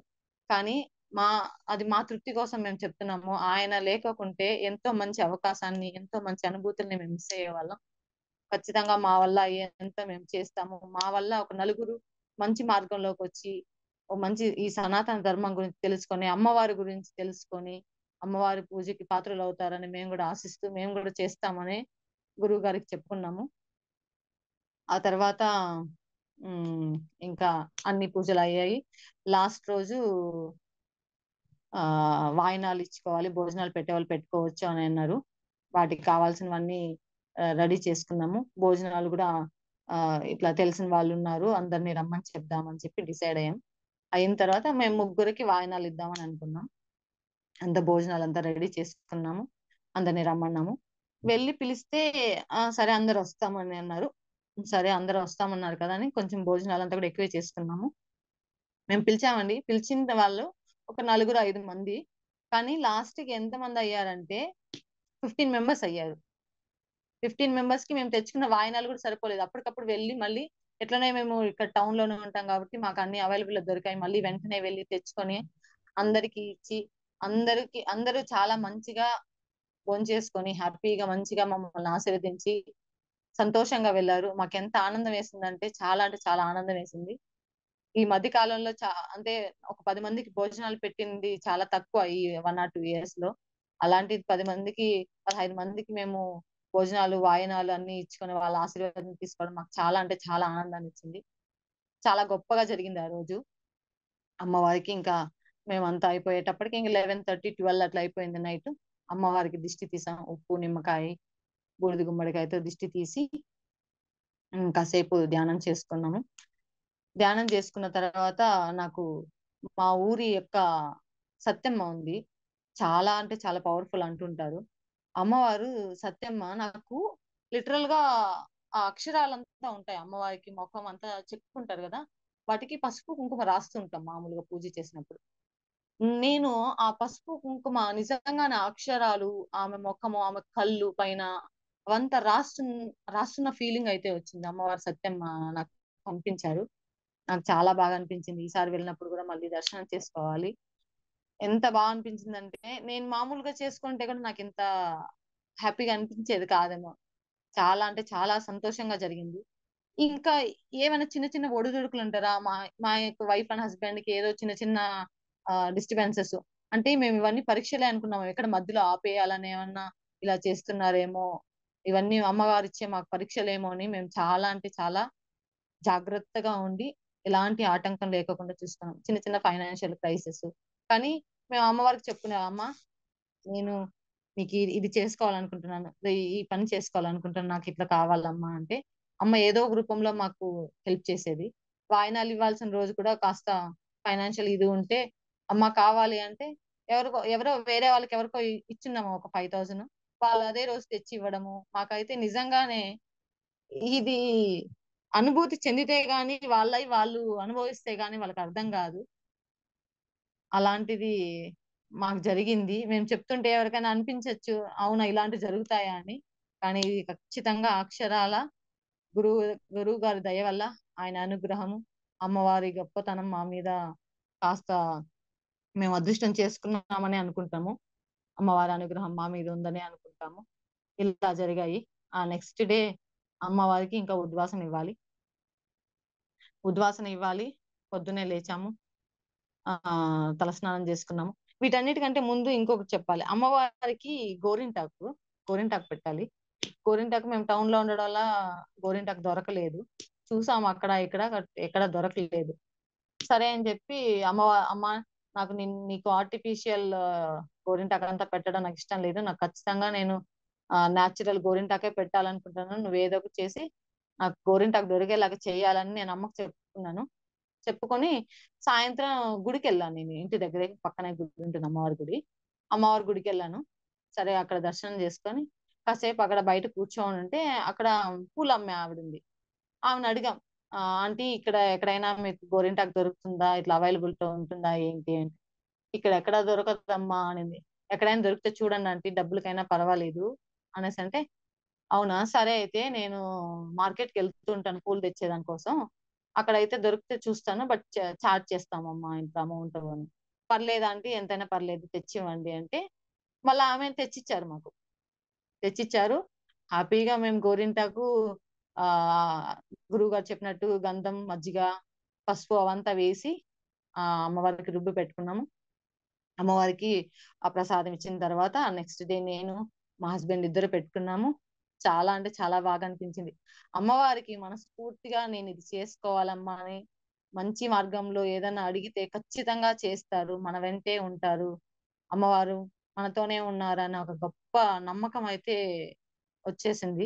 Speaker 1: కానీ మా అది మా తృప్తి కోసం మేము చెప్తున్నాము. ఆయన లేకోకుంటే ఎంతో మంచి అవకాశాన్ని, ఎంతో మంచి అనుభూతుల్ని మేము మిస్ అయ్యేవాళ్ళం. ఖచ్చితంగా మా వల్ల అయ్యేంత మేము చేస్తాము. మా వల్ల ఒక నలుగురు మంచి మార్గంలోకొచ్చి, ఓ మంచి ఈ సనాతన ధర్మం గురించి తెలుసుకొని, అమ్మవారి గురించి తెలుసుకొని, అమ్మవారి పూజకి పాత్రులవుతారని మేము గూడా ఆశిస్తూ, మేము గూడా చేస్తామని గురువుగారికి చెప్పుకున్నాము. ఆ తర్వాత హ్మ్. ఇంకా అన్ని పూజలయ్యాయి. లాస్ట్ రోజు వాయినాలు ఇచ్చుకోవాలి. భోజనాలు పెట్టేవాళ్ళు పెట్టుకోవచ్చు అని అన్నారు. వాటికి కావాల్సినవన్నీ రెడీ చేసుకున్నాము. భోజనాలు గూడా ఇట్లా తెలిసిన వాళ్ళు ఉన్నారు, అందరినీ రమ్మని చెప్దామని చెప్పి డిసైడ్ అయ్యాం. అయిన తర్వాత మేము ముగ్గురికి వాయినాలు ఇద్దామని అనుకున్నాం. అంత భోజనాలు అంతా రెడీ చేసుకున్నాము, అందరినీ రమ్మన్నాము. వెళ్ళి పిలిస్తే సరే అందరు వస్తామని అన్నారు. సరే అందరూ వస్తామన్నారు కదా అని కొంచెం భోజనాలు అంతా కూడా ఎక్కువే చేసుకున్నాము. మేము పిలిచామండి, పిలిచిన వాళ్ళు ఒక నలుగురు 5 మంది. కానీ లాస్ట్ కి ఎంత మంది అయ్యారంటే 15 మెంబర్స్ అయ్యారు. 15 మెంబర్స్ కి మేము తెచ్చుకున్న వాయినాలు కూడా సరిపోలేదు. అప్పటికప్పుడు వెళ్ళి మళ్ళీ ఎట్లనే మేము ఇక్కడ టౌన్ లోనే ఉంటాం కాబట్టి మాకు అన్ని అవైలబుల్ దొరికాయి. మళ్ళీ వెంటనే వెళ్ళి తెచ్చుకొని అందరికి ఇచ్చి, అందరూ చాలా మంచిగా భోంచేసుకొని హ్యాపీగా మంచిగా మమ్మల్ని ఆశీర్వదించి సంతోషంగా వెళ్లారు. మాకెంత ఆనందం వేసిందంటే చాలా అంటే చాలా ఆనందం వేసింది. ఈ మధ్య కాలంలో అంటే ఒక 10 మందికి భోజనాలు పెట్టింది చాలా తక్కువ ఈ 1 or 2 ఇయర్స్ లో. అలాంటిది 10 మందికి 15 మందికి మేము భోజనాలు, వాయినాలు అన్ని ఇచ్చుకొని వాళ్ళ ఆశీర్వాదం తీసుకోవడం మాకు చాలా అంటే చాలా ఆనందాన్ని ఇచ్చింది. చాలా గొప్పగా జరిగింది ఆ రోజు. అమ్మవారికి ఇంకా మేమంతా అయిపోయేటప్పటికి ఇంక 11:30, 12 అట్లా అయిపోయింది నైట్. అమ్మవారికి దిష్టి తీసాం. ఉప్పు, నిమ్మకాయ, బూడిద గుమ్మడికాయతో దిష్టి తీసి కాసేపు ధ్యానం చేసుకున్నాము. ధ్యానం చేసుకున్న తర్వాత నాకు మా ఊరి యొక్క సత్యమ్మ ఉంది. చాలా అంటే చాలా పవర్ఫుల్ అంటుంటారు. అమ్మవారు సత్యమ్మ నాకు లిటరల్ గా ఆ అక్షరాలంతా ఉంటాయి. అమ్మవారికి ముఖం అంతా చెప్పుకుంటారు కదా, వాటికి పసుపు కుంకుమ రాస్తుంటాం మామూలుగా పూజ చేసినప్పుడు. నేను ఆ పసుపు కుంకుమ నిజంగానే ఆ అక్షరాలు, ఆమె ముఖము, ఆమె కళ్ళు పైన అవంతా రాస్తున్న ఫీలింగ్ అయితే వచ్చింది. అమ్మవారు సత్యమ్మ నాకు పంపించారు. నాకు చాలా బాగా అనిపించింది. ఈసారి వెళ్ళినప్పుడు కూడా మళ్ళీ దర్శనం చేసుకోవాలి. ఎంత బాగా అనిపించిందంటే నేను మామూలుగా చేసుకుంటే కూడా నాకు ఇంత హ్యాపీగా అనిపించేది కాదేమో. చాలా అంటే చాలా సంతోషంగా జరిగింది. ఇంకా ఏమైనా చిన్న చిన్న ఒడిదుడుకులు ఉంటారా? మా మా యొక్క వైఫ్ అండ్ హస్బెండ్ కి ఏదో చిన్న చిన్న డిస్టర్బెన్సెస్. అంటే మేము ఇవన్నీ పరీక్షలే అనుకున్నాము. ఎక్కడ మధ్యలో ఆపేయాలని ఏమన్నా ఇలా చేస్తున్నారేమో, ఇవన్నీ అమ్మగారు ఇచ్చే మాకు పరీక్షలేమో అని మేము చాలా అంటే చాలా జాగ్రత్తగా ఉండి ఎలాంటి ఆటంకం లేకోకుండా చూసుకున్నాం. చిన్న చిన్న ఫైనాన్షియల్ క్రైసిస్. కానీ మేము అమ్మవారికి చెప్పుకునే అమ్మ, నేను నీకు ఇది చేసుకోవాలనుకుంటున్నాను, ఈ పని చేసుకోవాలనుకుంటున్నాను, నాకు ఇట్లా కావాలమ్మా అంటే అమ్మ ఏదో ఒక రూపంలో మాకు హెల్ప్ చేసేది. వాయినాలు ఇవ్వాల్సిన రోజు కూడా కాస్త ఫైనాన్షియల్ ఇది ఉంటే అమ్మ కావాలి అంటే ఎవరో వేరే వాళ్ళకి ఎవరికో ఇచ్చున్నాము ఒక 5,000. వాళ్ళు అదే రోజు తెచ్చి ఇవ్వడము మాకైతే నిజంగానే ఇది అనుభూతి చెందితే గాని వాళ్ళు అనుభవిస్తే గాని వాళ్ళకి అర్థం కాదు. అలాంటిది మాకు జరిగింది. మేము చెప్తుంటే ఎవరికైనా అనిపించొచ్చు, అవునా ఇలాంటివి జరుగుతాయా అని. కానీ ఇది ఖచ్చితంగా అక్షరాల గురువు గురువు గారి దయ వల్ల, ఆయన అనుగ్రహము, అమ్మవారి గొప్పతనం మా మీద కాస్త మేము అదృష్టం చేసుకున్నామని అనుకుంటాము. అమ్మవారి అనుగ్రహం మా మీద ఉందని అనుకుంటాము. ఇలా జరిగాయి. ఆ నెక్స్ట్ డే అమ్మవారికి ఇంకా ఉద్వాసన ఇవ్వాలి. ఉద్వాసన ఇవ్వాలి. పొద్దున్నే లేచాము. తలస్నానం చేసుకున్నాము. వీటన్నిటికంటే ముందు ఇంకొకటి చెప్పాలి. అమ్మవారికి గోరింటాకు గోరింటాకు పెట్టాలి. గోరింటాకు మేము టౌన్ లో ఉండడం వల్ల గోరింటాకు దొరకలేదు. చూసాము అక్కడ ఇక్కడ ఎక్కడ దొరకలేదు. సరే అని చెప్పి అమ్మ నాకు నీకు ఆర్టిఫిషియల్ గోరింటాకు అంతా పెట్టడం నాకు ఇష్టం లేదు. నాకు ఖచ్చితంగా నేను న్యాచురల్ గోరింటాకే పెట్టాలనుకుంటున్నాను. నువ్వు ఏదో ఒకటి చేసి నాకు గోరింటాకు దొరికేలాగా చేయాలని నేను అమ్మకు చెప్పుకున్నాను. చెప్పుకొని సాయంత్రం గుడికి వెళ్ళాను. నేను ఇంటి దగ్గరే పక్కనే గుడి ఉంటుంది, అమ్మవారి గుడి. అమ్మవారి గుడికి వెళ్ళాను. సరే అక్కడ దర్శనం చేసుకొని కాసేపు అక్కడ బయట కూర్చొని ఉంటే అక్కడ పూలు అమ్మే ఆవిడ ఉంది. ఆమెను అడిగాం, ఆంటీ ఇక్కడ ఎక్కడైనా మీకు గోరింటాకు దొరుకుతుందా, ఇట్లా అవైలబుల్ ఉంటుందా ఏంటి అంటే, ఇక్కడ ఎక్కడ దొరకదమ్మా అనింది. ఎక్కడైనా దొరికితే చూడండి ఆంటీ, డబ్బులకైనా పర్వాలేదు అనేసి అంటే, అవునా సరే అయితే నేను మార్కెట్ కి వెళ్తూ ఉంటాను పూలు తెచ్చేదాని కోసం, అక్కడైతే దొరికితే చూస్తాను, బట్ చార్జ్ చేస్తామమ్మా ఇంత అమౌంట్ అని. పర్లేదు ఆంటీ, ఎంతైనా పర్లేదు తెచ్చివ్వండి అంటే మళ్ళీ ఆమె తెచ్చిచ్చారు. మాకు తెచ్చిచ్చారు. హ్యాపీగా మేము గోరింటాకు ఆ గురువు గారు చెప్పినట్టు గంధం, మజ్జిగ, పసుపు అవంతా వేసి అమ్మవారికి రుబ్బి పెట్టుకున్నాము. అమ్మవారికి ఆ ప్రసాదం ఇచ్చిన తర్వాత నెక్స్ట్ డే నేను మా హస్బెండ్ ఇద్దరు పెట్టుకున్నాము. చాలా అంటే చాలా బాగా అనిపించింది. అమ్మవారికి మనస్ఫూర్తిగా నేను ఇది చేసుకోవాలమ్మా అని మంచి మార్గంలో ఏదైనా అడిగితే ఖచ్చితంగా చేస్తారు, మన వెంటే ఉంటారు, అమ్మవారు మనతోనే ఉన్నారన్న ఒక గొప్ప నమ్మకం అయితే వచ్చేసింది.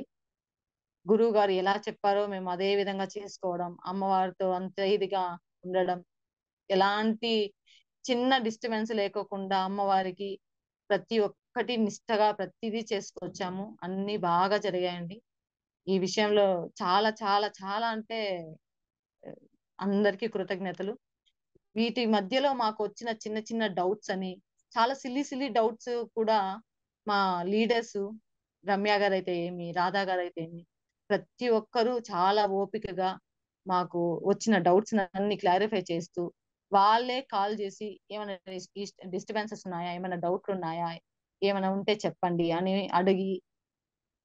Speaker 1: గురువు గారు ఎలా చెప్పారో మేము అదే విధంగా చేసుకోవడం, అమ్మవారితో అంత ఇదిగా ఉండడం, ఎలాంటి చిన్న డిస్టర్బెన్స్ లేకోకుండా అమ్మవారికి ప్రతి ఒక్కటి నిష్టగా ప్రతిదీ చేసుకొచ్చాము. అన్ని బాగా జరిగాయండి. ఈ విషయంలో చాలా చాలా చాలా అంటే అందరికీ కృతజ్ఞతలు. వీటి మధ్యలో మాకు వచ్చిన చిన్న చిన్న డౌట్స్ అని, చాలా సిల్లీ సిల్లీ డౌట్స్ కూడా మా లీడర్స్ రమ్య గారైతే ఏమి, రాధా గారైతే ఏమి, ప్రతి ఒక్కరూ చాలా ఓపికగా మాకు వచ్చిన డౌట్స్ అన్ని క్లారిఫై చేస్తూ, వాళ్ళే కాల్ చేసి ఏమైనా డిస్టర్బెన్సెస్ ఉన్నాయా, ఏమైనా డౌట్లు ఉన్నాయా, ఏమైనా ఉంటే చెప్పండి అని అడిగి,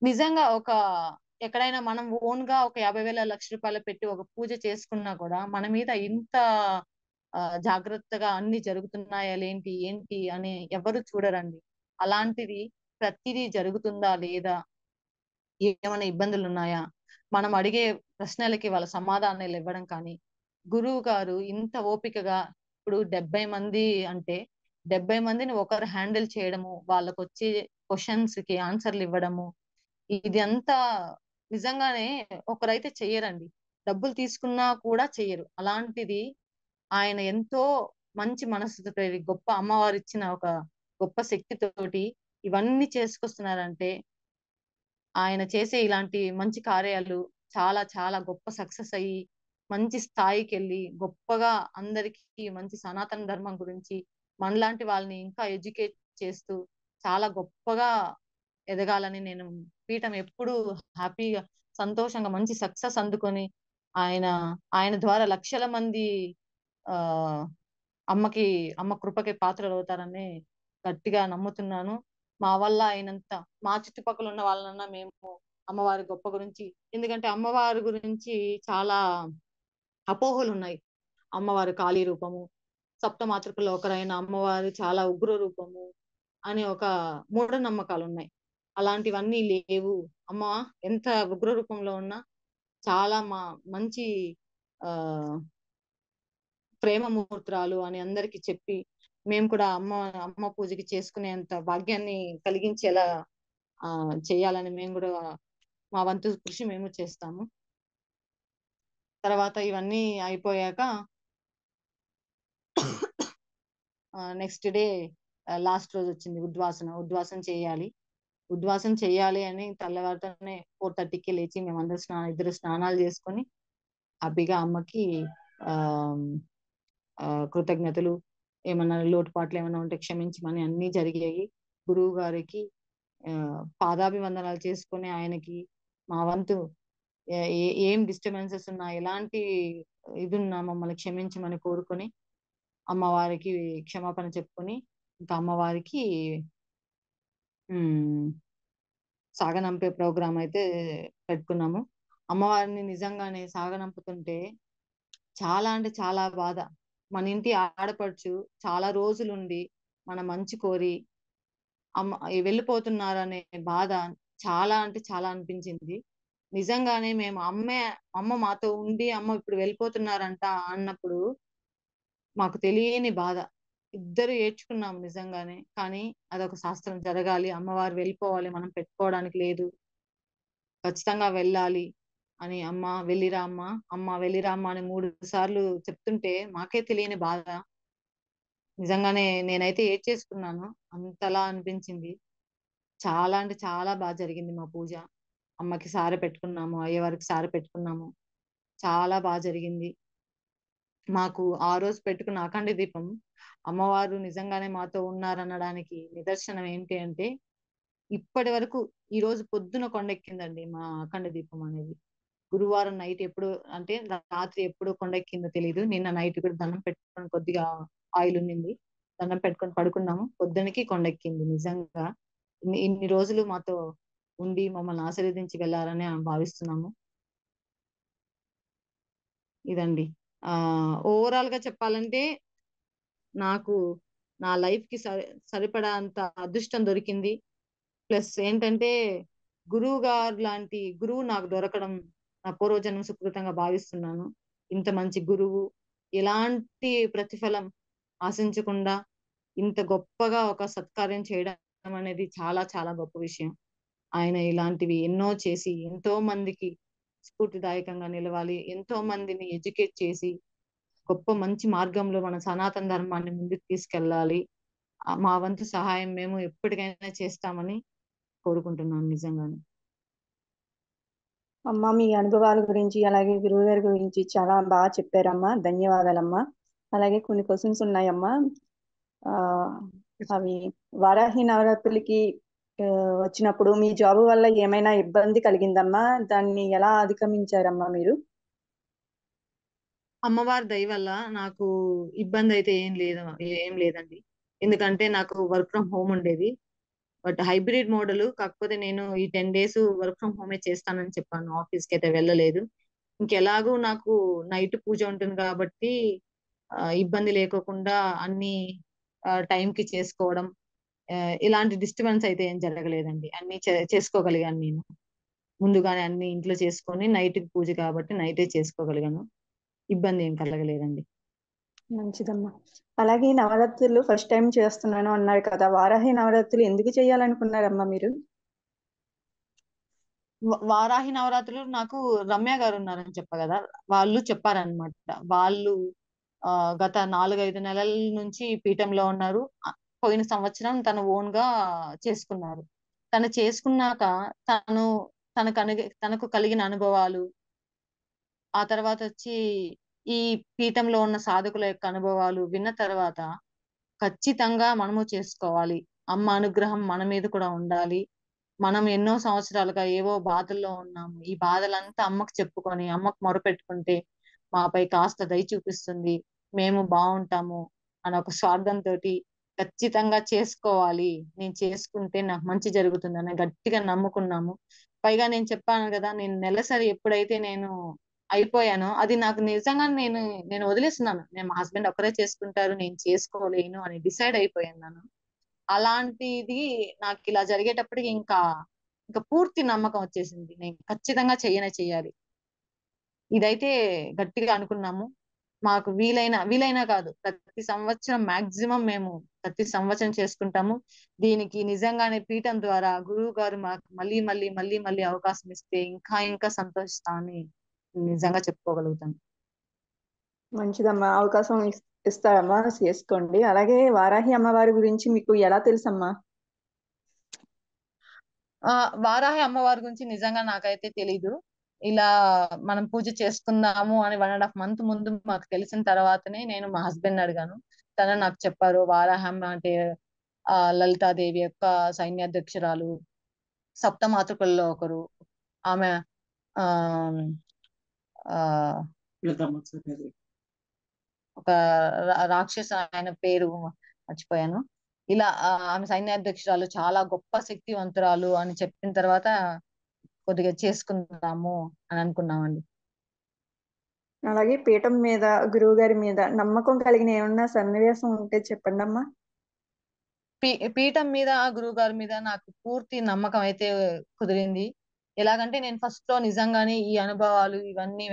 Speaker 1: నిజంగా ఎక్కడైనా మనం ఓన్ గా ఒక 50,000 1,00,000 పెట్టి ఒక పూజ చేసుకున్నా కూడా మన మీద ఇంత జాగ్రత్తగా అన్ని జరుగుతున్నాయా లేంటి ఏంటి అని ఎవరు చూడరండి. అలాంటిది ప్రతిదీ జరుగుతుందా లేదా, ఏమైనా ఇబ్బందులు ఉన్నాయా, మనం అడిగే ప్రశ్నలకి వాళ్ళ సమాధానాలు ఇవ్వడం కానీ, గురువు గారు ఇంత ఓపికగా ఇప్పుడు 70 మంది అంటే 70 మందిని ఒకరు హ్యాండిల్ చేయడము, వాళ్ళకొచ్చే క్వశ్చన్స్ కి ఆన్సర్లు ఇవ్వడము, ఇది అంతా నిజంగానే ఒకరైతే చెయ్యరండి. డబ్బులు తీసుకున్నా కూడా చెయ్యరు. అలాంటిది ఆయన ఎంతో మంచి మనసుతో గొప్ప అమ్మవారు ఇచ్చిన ఒక గొప్ప శక్తితోటి ఇవన్నీ చేసుకొస్తున్నారంటే, ఆయన చేసే ఇలాంటి మంచి కార్యాలు చాలా చాలా గొప్ప సక్సెస్ అయ్యి, మంచి స్థాయికెళ్ళి, గొప్పగా అందరికీ మంచి సనాతన ధర్మం గురించి మనలాంటి వాళ్ళని ఇంకా ఎడ్యుకేట్ చేస్తూ చాలా గొప్పగా ఎదగాలని నేను పీఠం ఎప్పుడు హ్యాపీగా, సంతోషంగా మంచి సక్సెస్ అందుకొని ఆయన ఆయన ద్వారా లక్షల మంది ఆ అమ్మకి అమ్మ కృపకి పాత్రలవుతారని గట్టిగా నమ్ముతున్నాను. మా వల్ల అయినంత మా చుట్టుపక్కల ఉన్న వాళ్ళనన్నా మేము అమ్మవారి గొప్ప గురించి, ఎందుకంటే అమ్మవారి గురించి చాలా అపోహలున్నాయి. అమ్మవారు కాళీ రూపము, సప్తమాతృకలో ఒకరైన అమ్మవారు చాలా ఉగ్ర రూపము అని ఒక మూఢనమ్మకాలున్నాయి. అలాంటివన్నీ లేవు. అమ్మ ఎంత ఉగ్ర రూపంలో ఉన్నా చాలా మంచి ఆహ్, ప్రేమమూర్తురాలు అని అందరికి చెప్పి, మేము కూడా అమ్మ పూజకి చేసుకునేంత భాగ్యాన్ని కలిగించేలా చేయాలని మేము కూడా మా వంతు కృషి మేము చేస్తాము. తర్వాత ఇవన్నీ అయిపోయాక నెక్స్ట్ డే లాస్ట్ రోజు వచ్చింది ఉద్వాసన. ఉద్వాసన చేయాలి. ఉద్వాసన చేయాలి అని తెల్లవారితోనే 4:30కి లేచి మేమందరం ఇద్దరు స్నానాలు చేసుకొని హ్యాపీగా అమ్మకి ఆహ్, కృతజ్ఞతలు, ఏమన్నా లోటుపాట్లు ఏమన్నా ఉంటే క్షమించమని అన్నీ జరిగాయి. గురువు గారికి పాదాభివందనాలు చేసుకొని ఆయనకి మా వంతు ఏం డిస్టర్బెన్సెస్ ఉన్నా, ఎలాంటి ఇదున్నా మమ్మల్ని క్షమించమని కోరుకొని అమ్మవారికి క్షమాపణ చెప్పుకొని ఇంకా అమ్మవారికి సాగనంపే ప్రోగ్రాం అయితే పెట్టుకున్నాము. అమ్మవారిని నిజంగానే సాగనంపుతుంటే చాలా అంటే చాలా బాధ. మన ఇంటి ఆడపడుచు చాలా రోజులుండి మన మంచి కోరి వెళ్ళిపోతున్నారనే బాధ చాలా అంటే చాలా అనిపించింది. నిజంగానే మేము అమ్మ మాతో ఉండి అమ్మ ఇప్పుడు వెళ్ళిపోతున్నారంట అన్నప్పుడు మాకు తెలియని బాధ. ఇద్దరు ఏడ్చుకున్నాం నిజంగానే. కానీ అదొక శాస్త్రం, జరగాలి. అమ్మవారు వెళ్ళిపోవాలి. మనం పెట్టుకోవడానికి లేదు. ఖచ్చితంగా వెళ్ళాలి అని అమ్మ వెళ్ళిరా అమ్మ, అమ్మ వెళ్ళిరా అమ్మ అని 3 సార్లు చెప్తుంటే మాకే తెలియని బాధ. నిజంగానే నేనైతే ఏడ్చేసుకున్నాను. అంతలా అనిపించింది. చాలా అంటే చాలా జరిగింది మా పూజ. అమ్మకి సారె పెట్టుకున్నాము. అయ్యవారికి సారె పెట్టుకున్నాము. చాలా జరిగింది. మాకు ఆ రోజు పెట్టుకున్న అఖండ దీపం అమ్మవారు నిజంగానే మాతో ఉన్నారనడానికి నిదర్శనం ఏంటి అంటే, ఇప్పటి వరకు ఈ రోజు పొద్దున కొండెక్కిందండి మా అఖండ దీపం అనేది. గురువారం నైట్ ఎప్పుడు అంటే రాత్రి ఎప్పుడు కొండెక్కిందో తెలీదు. నిన్న నైట్ కూడా దండం పెట్టుకొని కొద్దిగా ఆయిల్ ఉన్నింది. దండం పెట్టుకొని పడుకున్నాము. పొద్దునకి కొండెక్కింది నిజంగా. ఇన్ని రోజులు మాతో ఉండి మమ్మల్ని ఆశీర్వదించి వెళ్లారని భావిస్తున్నాము. ఇదండి. ఓవరాల్ గా చెప్పాలంటే నాకు నా లైఫ్ కి సరిపడా అంత అదృష్టం దొరికింది. ప్లస్ ఏంటంటే గురువు గారు లాంటి గురువు నాకు దొరకడం నా పూర్వజన్మ సుకృతంగా భావిస్తున్నాను. ఇంత మంచి గురువు, ఎలాంటి ప్రతిఫలం ఆశించకుండా ఇంత గొప్పగా ఒక సత్కార్యం చేయడం అనేది చాలా చాలా గొప్ప విషయం. ఆయన ఇలాంటివి ఎన్నో చేసి ఎంతో మందికి స్ఫూర్తిదాయకంగా నిలవాలి, ఎంతో మందిని ఎడ్యుకేట్ చేసి గొప్ప మంచి మార్గంలో మన సనాతన ధర్మాన్ని ముందుకు తీసుకెళ్ళాలి. మా వంతు సహాయం మేము ఎప్పటికైనా చేస్తామని కోరుకుంటున్నాను నిజంగానే.
Speaker 2: అమ్మ, మీ అనుభవాల గురించి అలాగే గురువు గారి గురించి చాలా బాగా చెప్పారమ్మా. ధన్యవాదాలమ్మా. అలాగే కొన్ని క్వశ్చన్స్ ఉన్నాయమ్మా. ఆ, అవి వారాహి నవరాత్రులకి వచ్చినప్పుడు మీ జాబ్ వల్ల ఏమైనా ఇబ్బంది కలిగిందమ్మా? దాన్ని ఎలా అధిగమించారమ్మా మీరు?
Speaker 1: అమ్మవారి దయ వల్ల నాకు ఇబ్బంది అయితే ఏం లేదండి. ఎందుకంటే నాకు వర్క్ ఫ్రమ్ హోమ్ ఉండేది. బట్ హైబ్రిడ్ మోడల్, కాకపోతే నేను ఈ 10 డేస్ వర్క్ ఫ్రమ్ హోమే చేస్తానని చెప్పాను. ఆఫీస్ కి అయితే వెళ్ళలేదు. ఇంకెలాగూ నాకు నైట్ పూజ ఉంటుంది కాబట్టి ఇబ్బంది లేకోకుండా అన్ని టైం కి చేసుకోవడం, ఇలాంటి డిస్టర్బెన్స్ అయితే ఏం జరగలేదండి. అన్ని చేసుకోగలిగాను నేను. ముందుగానే అన్ని ఇంట్లో చేసుకొని నైట్ పూజ కాబట్టి నైటే చేసుకోగలిగాను. ఇబ్బంది ఏం కలగలేదండి.
Speaker 2: మంచిదమ్మా. అలాగే నవరాత్రులు ఫస్ట్ టైం చేస్తున్నాను అన్నారు కదా, వారాహి నవరాత్రులు ఎందుకు చేయాలనుకున్నారమ్మా మీరు?
Speaker 1: వారాహి నవరాత్రులు నాకు రమ్య గారు ఉన్నారని చెప్పా కదా, వాళ్ళు చెప్పారనమాట. వాళ్ళు గత 4-5 నెలల నుంచి పీఠంలో ఉన్నారు. పోయిన సంవత్సరం తను ఓన్ గా చేసుకున్నారు. తను చేసుకున్నాక తను తనకు కలిగిన అనుభవాలు, ఆ తర్వాత వచ్చి ఈ పీఠంలో ఉన్న సాధకుల యొక్క అనుభవాలు విన్న తర్వాత ఖచ్చితంగా మనము చేసుకోవాలి. అమ్మ అనుగ్రహం మన మీద కూడా ఉండాలి. మనం ఎన్నో సంవత్సరాలుగా ఏవో బాధల్లో ఉన్నాము. ఈ బాధలంతా అమ్మకు చెప్పుకొని అమ్మకు మొరపెట్టుకుంటే మాపై కాస్త దయ చూపిస్తుంది, మేము బాగుంటాము అని ఒక స్వార్థంతో ఖచ్చితంగా చేసుకోవాలి, నేను చేసుకుంటే నాకు మంచి జరుగుతుందని గట్టిగా నమ్ముకున్నాము. పైగా నేను చెప్పాను కదా, నేను నెలసరి ఎప్పుడైతే నేను అయిపోయానో అది నాకు నిజంగా నేను వదిలేస్తున్నాను. మా హస్బెండ్ ఒక్కరే చేసుకుంటారు, నేను చేసుకోలేను అని డిసైడ్ అయిపోయాను. అలాంటిది నాకు ఇలా జరిగేటప్పటికి ఇంకా పూర్తి నమ్మకం వచ్చేసింది, నేను ఖచ్చితంగా చెయ్యాలి. ఇదైతే గట్టిగా అనుకున్నాము. మాకు వీలైనా కాదు, ప్రతి సంవత్సరం మాక్సిమం మేము ప్రతి సంవత్సరం చేసుకుంటాము. దీనికి నిజంగానే పీఠం ద్వారా గురువు గారు మాకు మళ్ళీ మళ్ళీ మళ్ళీ మళ్ళీ అవకాశం ఇస్తే ఇంకా ఇంకా సంతోషిస్తామని నిజంగా చెప్పుకోగలుగుతాను.
Speaker 2: మంచిదమ్మా. అవకాశం ఇస్తారమ్మా, చేసుకోండి. అలాగే వారాహి అమ్మవారి గురించి మీకు ఎలా తెలుసమ్మా?
Speaker 1: వారాహి అమ్మవారి గురించి నిజంగా నాకైతే తెలీదు. ఇలా మనం పూజ చేసుకుందాము అని 1.5 month ముందు మాకు తెలిసిన తర్వాతనే నేను మా హస్బెండ్ అడిగాను. తను నాకు చెప్పారు, వారాహి అమ్మ అంటే లలితాదేవి యొక్క సైన్యాధ్యక్షురాలు, సప్తమాతృకుల్లో ఒకరు. ఆమె ఆ ఆ ఒక రాక్షస, ఆయన పేరు మర్చిపోయాను. ఇలా ఆమె సైన్యాధ్యక్షురాలు, చాలా గొప్ప శక్తివంతురాలు అని చెప్పిన తర్వాత కొద్దిగా చేసుకుందాము అని అనుకున్నామండి.
Speaker 2: అలాగే పీఠం మీద గురువు గారి మీద నమ్మకం కలిగిన ఏమన్నా సన్నివేశం ఉంటే చెప్పండి అమ్మా.
Speaker 1: పీఠం మీద గురువు గారి మీద నాకు పూర్తి నమ్మకం అయితే కుదిరింది. ఎలాగంటే నేను ఫస్ట్ లో నిజంగానే ఈ అనుభవాలు ఇవన్నీ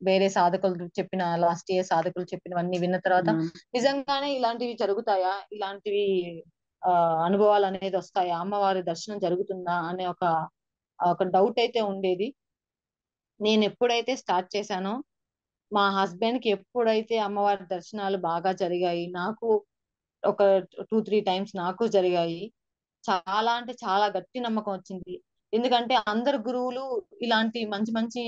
Speaker 1: వేరే సాధకులు చెప్పిన, లాస్ట్ ఇయర్ సాధకులు చెప్పినవన్నీ విన్న తర్వాత నిజంగానే ఇలాంటివి జరుగుతాయా, ఇలాంటివి అనుభవాలు అనేది వస్తాయా, అమ్మవారి దర్శనం జరుగుతుందా అనే ఒక డౌట్ అయితే ఉండేది. నేను ఎప్పుడైతే స్టార్ట్ చేశానో, మా హస్బెండ్ కి ఎప్పుడైతే అమ్మవారి దర్శనాలు బాగా జరిగాయి, నాకు ఒక 2-3 టైమ్స్ నాకు జరిగాయి. చాలా అంటే చాలా గట్టి నమ్మకం వచ్చింది. ఎందుకంటే అందరు గురువులు ఇలాంటి మంచి మంచి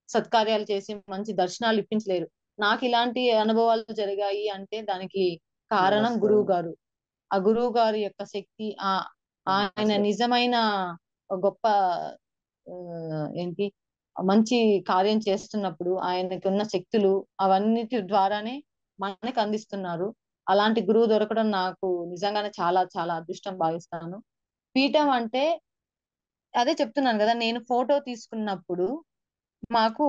Speaker 1: సత్కార్యాలు చేసి మంచి దర్శనాలు ఇప్పించలేరు. నాకు ఇలాంటి అనుభవాలు జరిగాయి అంటే దానికి కారణం గురువు గారు. ఆ గురువు గారి యొక్క శక్తి, ఆయన నిజమైన గొప్ప ఏంటి మంచి కార్యం చేస్తున్నప్పుడు ఆయనకి ఉన్న శక్తులు అవన్నిటి ద్వారానే మనకు అందిస్తున్నారు. అలాంటి గురువు దొరకడం నాకు నిజంగానే చాలా చాలా అదృష్టం భావిస్తాను. పీఠం అంటే అదే చెప్తున్నాను కదా, నేను ఫోటో తీసుకున్నప్పుడు మాకు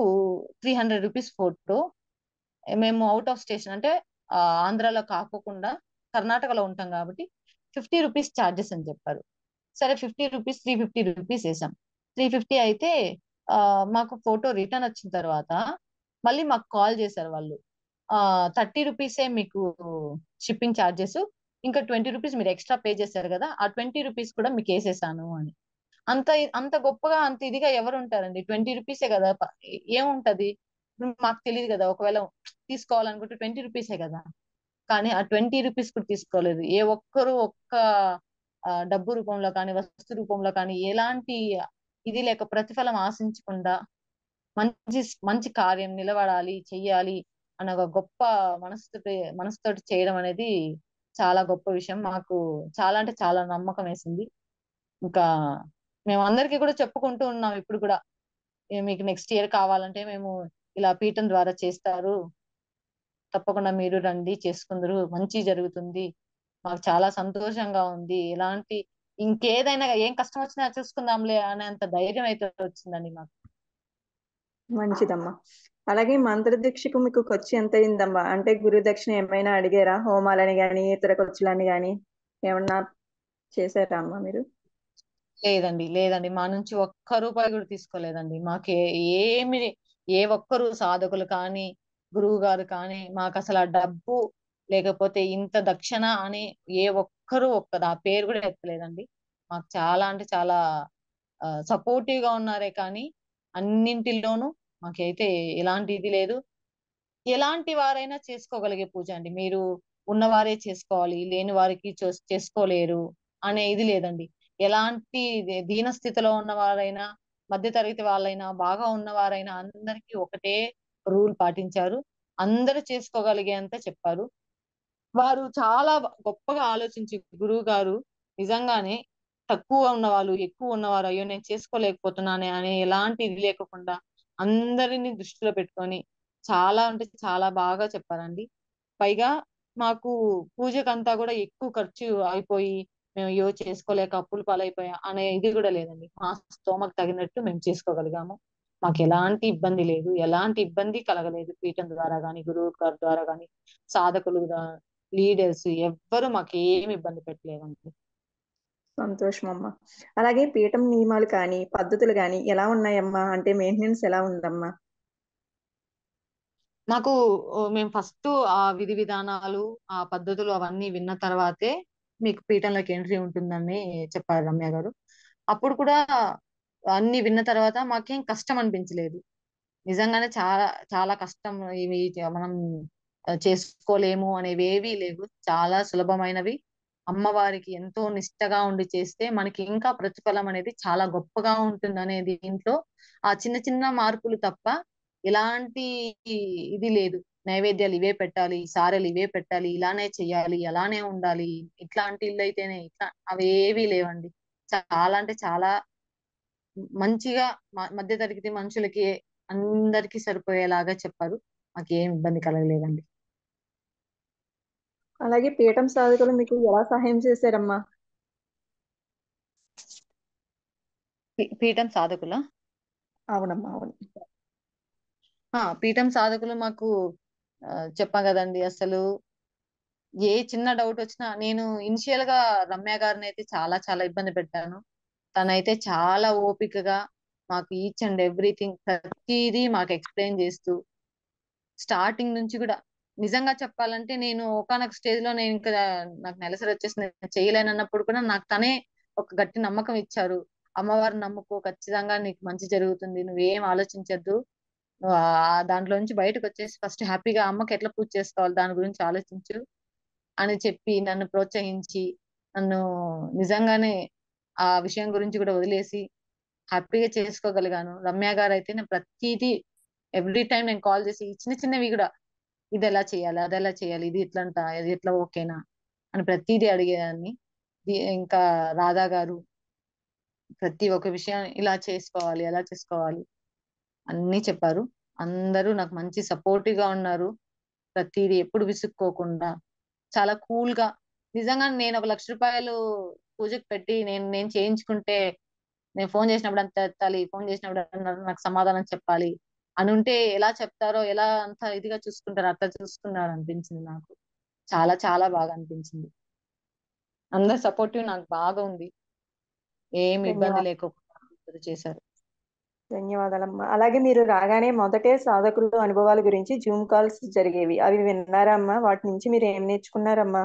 Speaker 1: 300 రూపీస్ ఫోటో. మేము అవుట్ ఆఫ్ స్టేషన్ అంటే ఆంధ్రాలో కాకోకుండా కర్ణాటకలో ఉంటాం కాబట్టి 50 రూపీస్ ఛార్జెస్ అని చెప్పారు. సరే 50 రూపీస్, 350 రూపీస్ వేసాం. 350 అయితే మాకు ఫోటో రిటర్న్ వచ్చిన తర్వాత మళ్ళీ మాకు కాల్ చేశారు వాళ్ళు. 30 రూపీసే మీకు షిప్పింగ్ ఛార్జెస్, ఇంకా 20 రూపీస్ మీరు ఎక్స్ట్రా పే చేశారు కదా, ఆ 20 రూపీస్ కూడా మీకు వేసేసాను అని. అంత అంత గొప్పగా అంత ఇదిగా ఎవరు ఉంటారండి? 20 రూపీసే కదా, ఏముంటది? ఇప్పుడు మాకు తెలియదు కదా, ఒకవేళ తీసుకోవాలనుకుంటే 20 రూపీసే కదా. కానీ ఆ 20 రూపీస్ కూడా తీసుకోలేదు. ఏ ఒక్కరు ఒక్క డబ్బు రూపంలో కానీ, వస్తు రూపంలో కానీ ఎలాంటి ఇది లేక ప్రతిఫలం ఆశించకుండా మంచి మంచి కార్యం నిలబడాలి, చెయ్యాలి అన్న ఒక గొప్ప మనసుతోటి చేయడం అనేది చాలా గొప్ప విషయం. మాకు చాలా అంటే చాలా నమ్మకం వేసింది. ఇంకా మేము అందరికీ కూడా చెప్పుకుంటూ ఉన్నాం ఇప్పుడు కూడా. మీకు నెక్స్ట్ ఇయర్ కావాలంటే మేము ఇలా పీఠం ద్వారా చేస్తారు, తప్పకుండా మీరు రండి, చేసుకుందరు, మంచి జరుగుతుంది, మాకు చాలా సంతోషంగా ఉంది, ఎలాంటి ఇంకేదైనా ఏం కష్టం వచ్చినా చూసుకుందాంలే అనేంత ధైర్యం అయితే వచ్చిందండి మాకు.
Speaker 2: మంచిదమ్మా. అలాగే మంత్రదీక్షకు మీకు ఖర్చు ఎంత అయిందమ్మా? అంటే గురు దక్షిణ ఏమైనా అడిగారా? హోమాలని గాని ఇతర ఖర్చులని గాని ఏమన్నా చేశారా అమ్మా మీరు?
Speaker 1: లేదండి, లేదండి, మా నుంచి ఒక్క రూపాయి కూడా తీసుకోలేదండి. ఏమి ఏ ఒక్కరు సాధకులు కానీ, గురువు గారు కానీ మాకు అసలు ఆ డబ్బు లేకపోతే ఇంత దక్షిణ అని ఏ ఒక్కరు ఆ పేరు కూడా ఎత్తలేదండి. మాకు చాలా అంటే చాలా సపోర్టివ్ గా ఉన్నారే కానీ అన్నింటిలోనూ మాకైతే ఎలాంటి ఇది లేదు. ఎలాంటి వారైనా చేసుకోగలిగే పూజ అండి. మీరు ఉన్నవారే చేసుకోవాలి, లేని వారికి చేసుకోలేరు అనే ఇది లేదండి. ఎలాంటి దీన స్థితిలో ఉన్న వారైనా, మధ్య తరగతి వాళ్ళైనా, బాగా ఉన్నవారైనా అందరికీ ఒకటే రూల్ పాటించారు. అందరూ చేసుకోగలిగేంత చెప్పారు. వారు చాలా గొప్పగా ఆలోచించి గురువు గారు నిజంగానే తక్కువ ఉన్నవాళ్ళు, ఎక్కువ ఉన్నవారు, అయ్యో నేను చేసుకోలేకపోతున్నానే అనే ఎలాంటి ఇది లేకుండా అందరిని దృష్టిలో పెట్టుకొని చాలా అంటే చాలా బాగా చెప్పారండి. పైగా మాకు పూజకంతా కూడా ఎక్కువ ఖర్చు అయిపోయి మేము అయ్యో చేసుకోలేక అప్పుల పాలైపోయా అనే ఇది కూడా లేదండి. మా స్తోమకు తగినట్టు మేము చేసుకోగలిగాము. మాకు ఎలాంటి ఇబ్బంది లేదు, ఎలాంటి ఇబ్బంది కలగలేదు. పీఠం ద్వారా గాని, గురువు గారి ద్వారా గాని, సాధకులు లీడర్స్ ఎవ్వరు మాకు ఏమి ఇబ్బంది పెట్టలేదండి.
Speaker 2: సంతోషం అమ్మా. అలాగే పీఠం నియమాలు కానీ పద్ధతులు కానీ ఎలా ఉన్నాయమ్మా? అంటే మెయింటెనెన్స్ ఎలా ఉందమ్మా?
Speaker 1: మాకు మేము ఫస్ట్ ఆ విధి విధానాలు, ఆ పద్ధతులు అవన్నీ విన్న తర్వాతే మీకు పీఠంలోకి ఎంట్రీ ఉంటుందని చెప్పారు రమ్య గారు. అప్పుడు కూడా అన్ని విన్న తర్వాత మాకేం కష్టం అనిపించలేదు. నిజంగానే చాలా చాలా కష్టం, ఇవి మనం చేసుకోలేము అనేవేవి లేవు. చాలా సులభమైనవి. అమ్మవారికి ఎంతో నిష్టగా ఉండి చేస్తే మనకి ఇంకా ప్రతిఫలం అనేది చాలా గొప్పగా ఉంటుందనే దీంట్లో ఆ చిన్న చిన్న మార్పులు తప్ప ఎలాంటి ఇది లేదు. నైవేద్యాలు ఇవే పెట్టాలి, సారెలు ఇవే పెట్టాలి, ఇలానే చెయ్యాలి, అలానే ఉండాలి, ఇట్లాంటి ఇల్లు అయితేనే ఇట్లా అవేవి లేవండి. చాలా అంటే చాలా మంచిగా మధ్య తరగతి మనుషులకి అందరికీ సరిపోయేలాగా చెప్పారు. మాకేం ఇబ్బంది కలగలేదండి.
Speaker 2: అలాగే పీఠం సాధకులు మీకు ఎలా సహాయం చేశారమ్మా?
Speaker 1: పీఠం సాధకుల
Speaker 2: అవునమ్మా, అవును.
Speaker 1: పీఠం సాధకులు మాకు చెప్పా కదండి, అసలు ఏ చిన్న డౌట్ వచ్చినా నేను ఇనిషియల్ గా రమ్య గారిని అయితే చాలా చాలా ఇబ్బంది పెట్టాను. తనైతే చాలా ఓపికగా మాకు ఈచ్ అండ్ ఎవ్రీథింగ్ ప్రతిదీ మాకు ఎక్స్ప్లెయిన్ చేస్తూ స్టార్టింగ్ నుంచి కూడా నిజంగా చెప్పాలంటే నేను ఒకానొక స్టేజ్ లో నేను ఇంకా నాకు నెలసరి వచ్చేసి నేను చేయలేనన్నప్పుడు కూడా నాకు తనే ఒక గట్టి నమ్మకం ఇచ్చారు. అమ్మవారిని నమ్ముకో, ఖచ్చితంగా నీకు మంచి జరుగుతుంది, నువ్వేం ఆలోచించద్దు, నువ్వు దాంట్లో నుంచి బయటకు వచ్చేసి ఫస్ట్ హ్యాపీగా అమ్మకి ఎట్లా పూజ చేసుకోవాలి దాని గురించి ఆలోచించు అని చెప్పి నన్ను ప్రోత్సహించి నన్ను నిజంగానే ఆ విషయం గురించి కూడా వదిలేసి హ్యాపీగా చేసుకోగలిగాను. రమ్య గారు అయితే నేను ప్రతిదీ ఎవ్రీ టైం నేను కాల్ చేసి ఈ చిన్న చిన్నవి కూడా ఇది ఎలా చేయాలి, అది ఎలా చేయాలి, ఇది ఇట్లంట, ఇది ఇట్లా ఓకేనా అని ప్రతిదీ అడిగేదాన్ని. ఇంకా రాధా గారు ప్రతి ఒక్క విషయం ఇలా చేసుకోవాలి, ఎలా చేసుకోవాలి అన్ని చెప్పారు. అందరూ నాకు మంచి సపోర్టివ్ గా ఉన్నారు. ప్రతిదీ ఎప్పుడు విసుక్కోకుండా చాలా కూల్ గా. నిజంగా నేను ఒక ₹1,00,000 పూజకు పెట్టి నేను నేను చేయించుకుంటే నేను ఫోన్ చేసినప్పుడు అంత ఎత్తాలి, ఫోన్ చేసినప్పుడు నాకు సమాధానం చెప్పాలి అని ఉంటే ఎలా చెప్తారో, ఎలా అంత ఇదిగా చూసుకుంటారో అట్లా చూసుకున్నారు అనిపించింది నాకు. చాలా చాలా బాగా అనిపించింది. అందరి సపోర్టివ్ నాకు బాగా ఉంది. ఏం ఇబ్బంది
Speaker 2: ధన్యవాదాలు.
Speaker 1: లేకుండా అందరూ చేశారు.
Speaker 2: ధన్యవాదాలమ్మా. అలాగే మీరు రాగానే మొదటే సాధకులు అనుభవాల గురించి జూమ్ కాల్స్ జరిగేవి, అవి విన్నారా అమ్మా? వాటి నుంచి మీరు ఏం నేర్చుకున్నారమ్మా?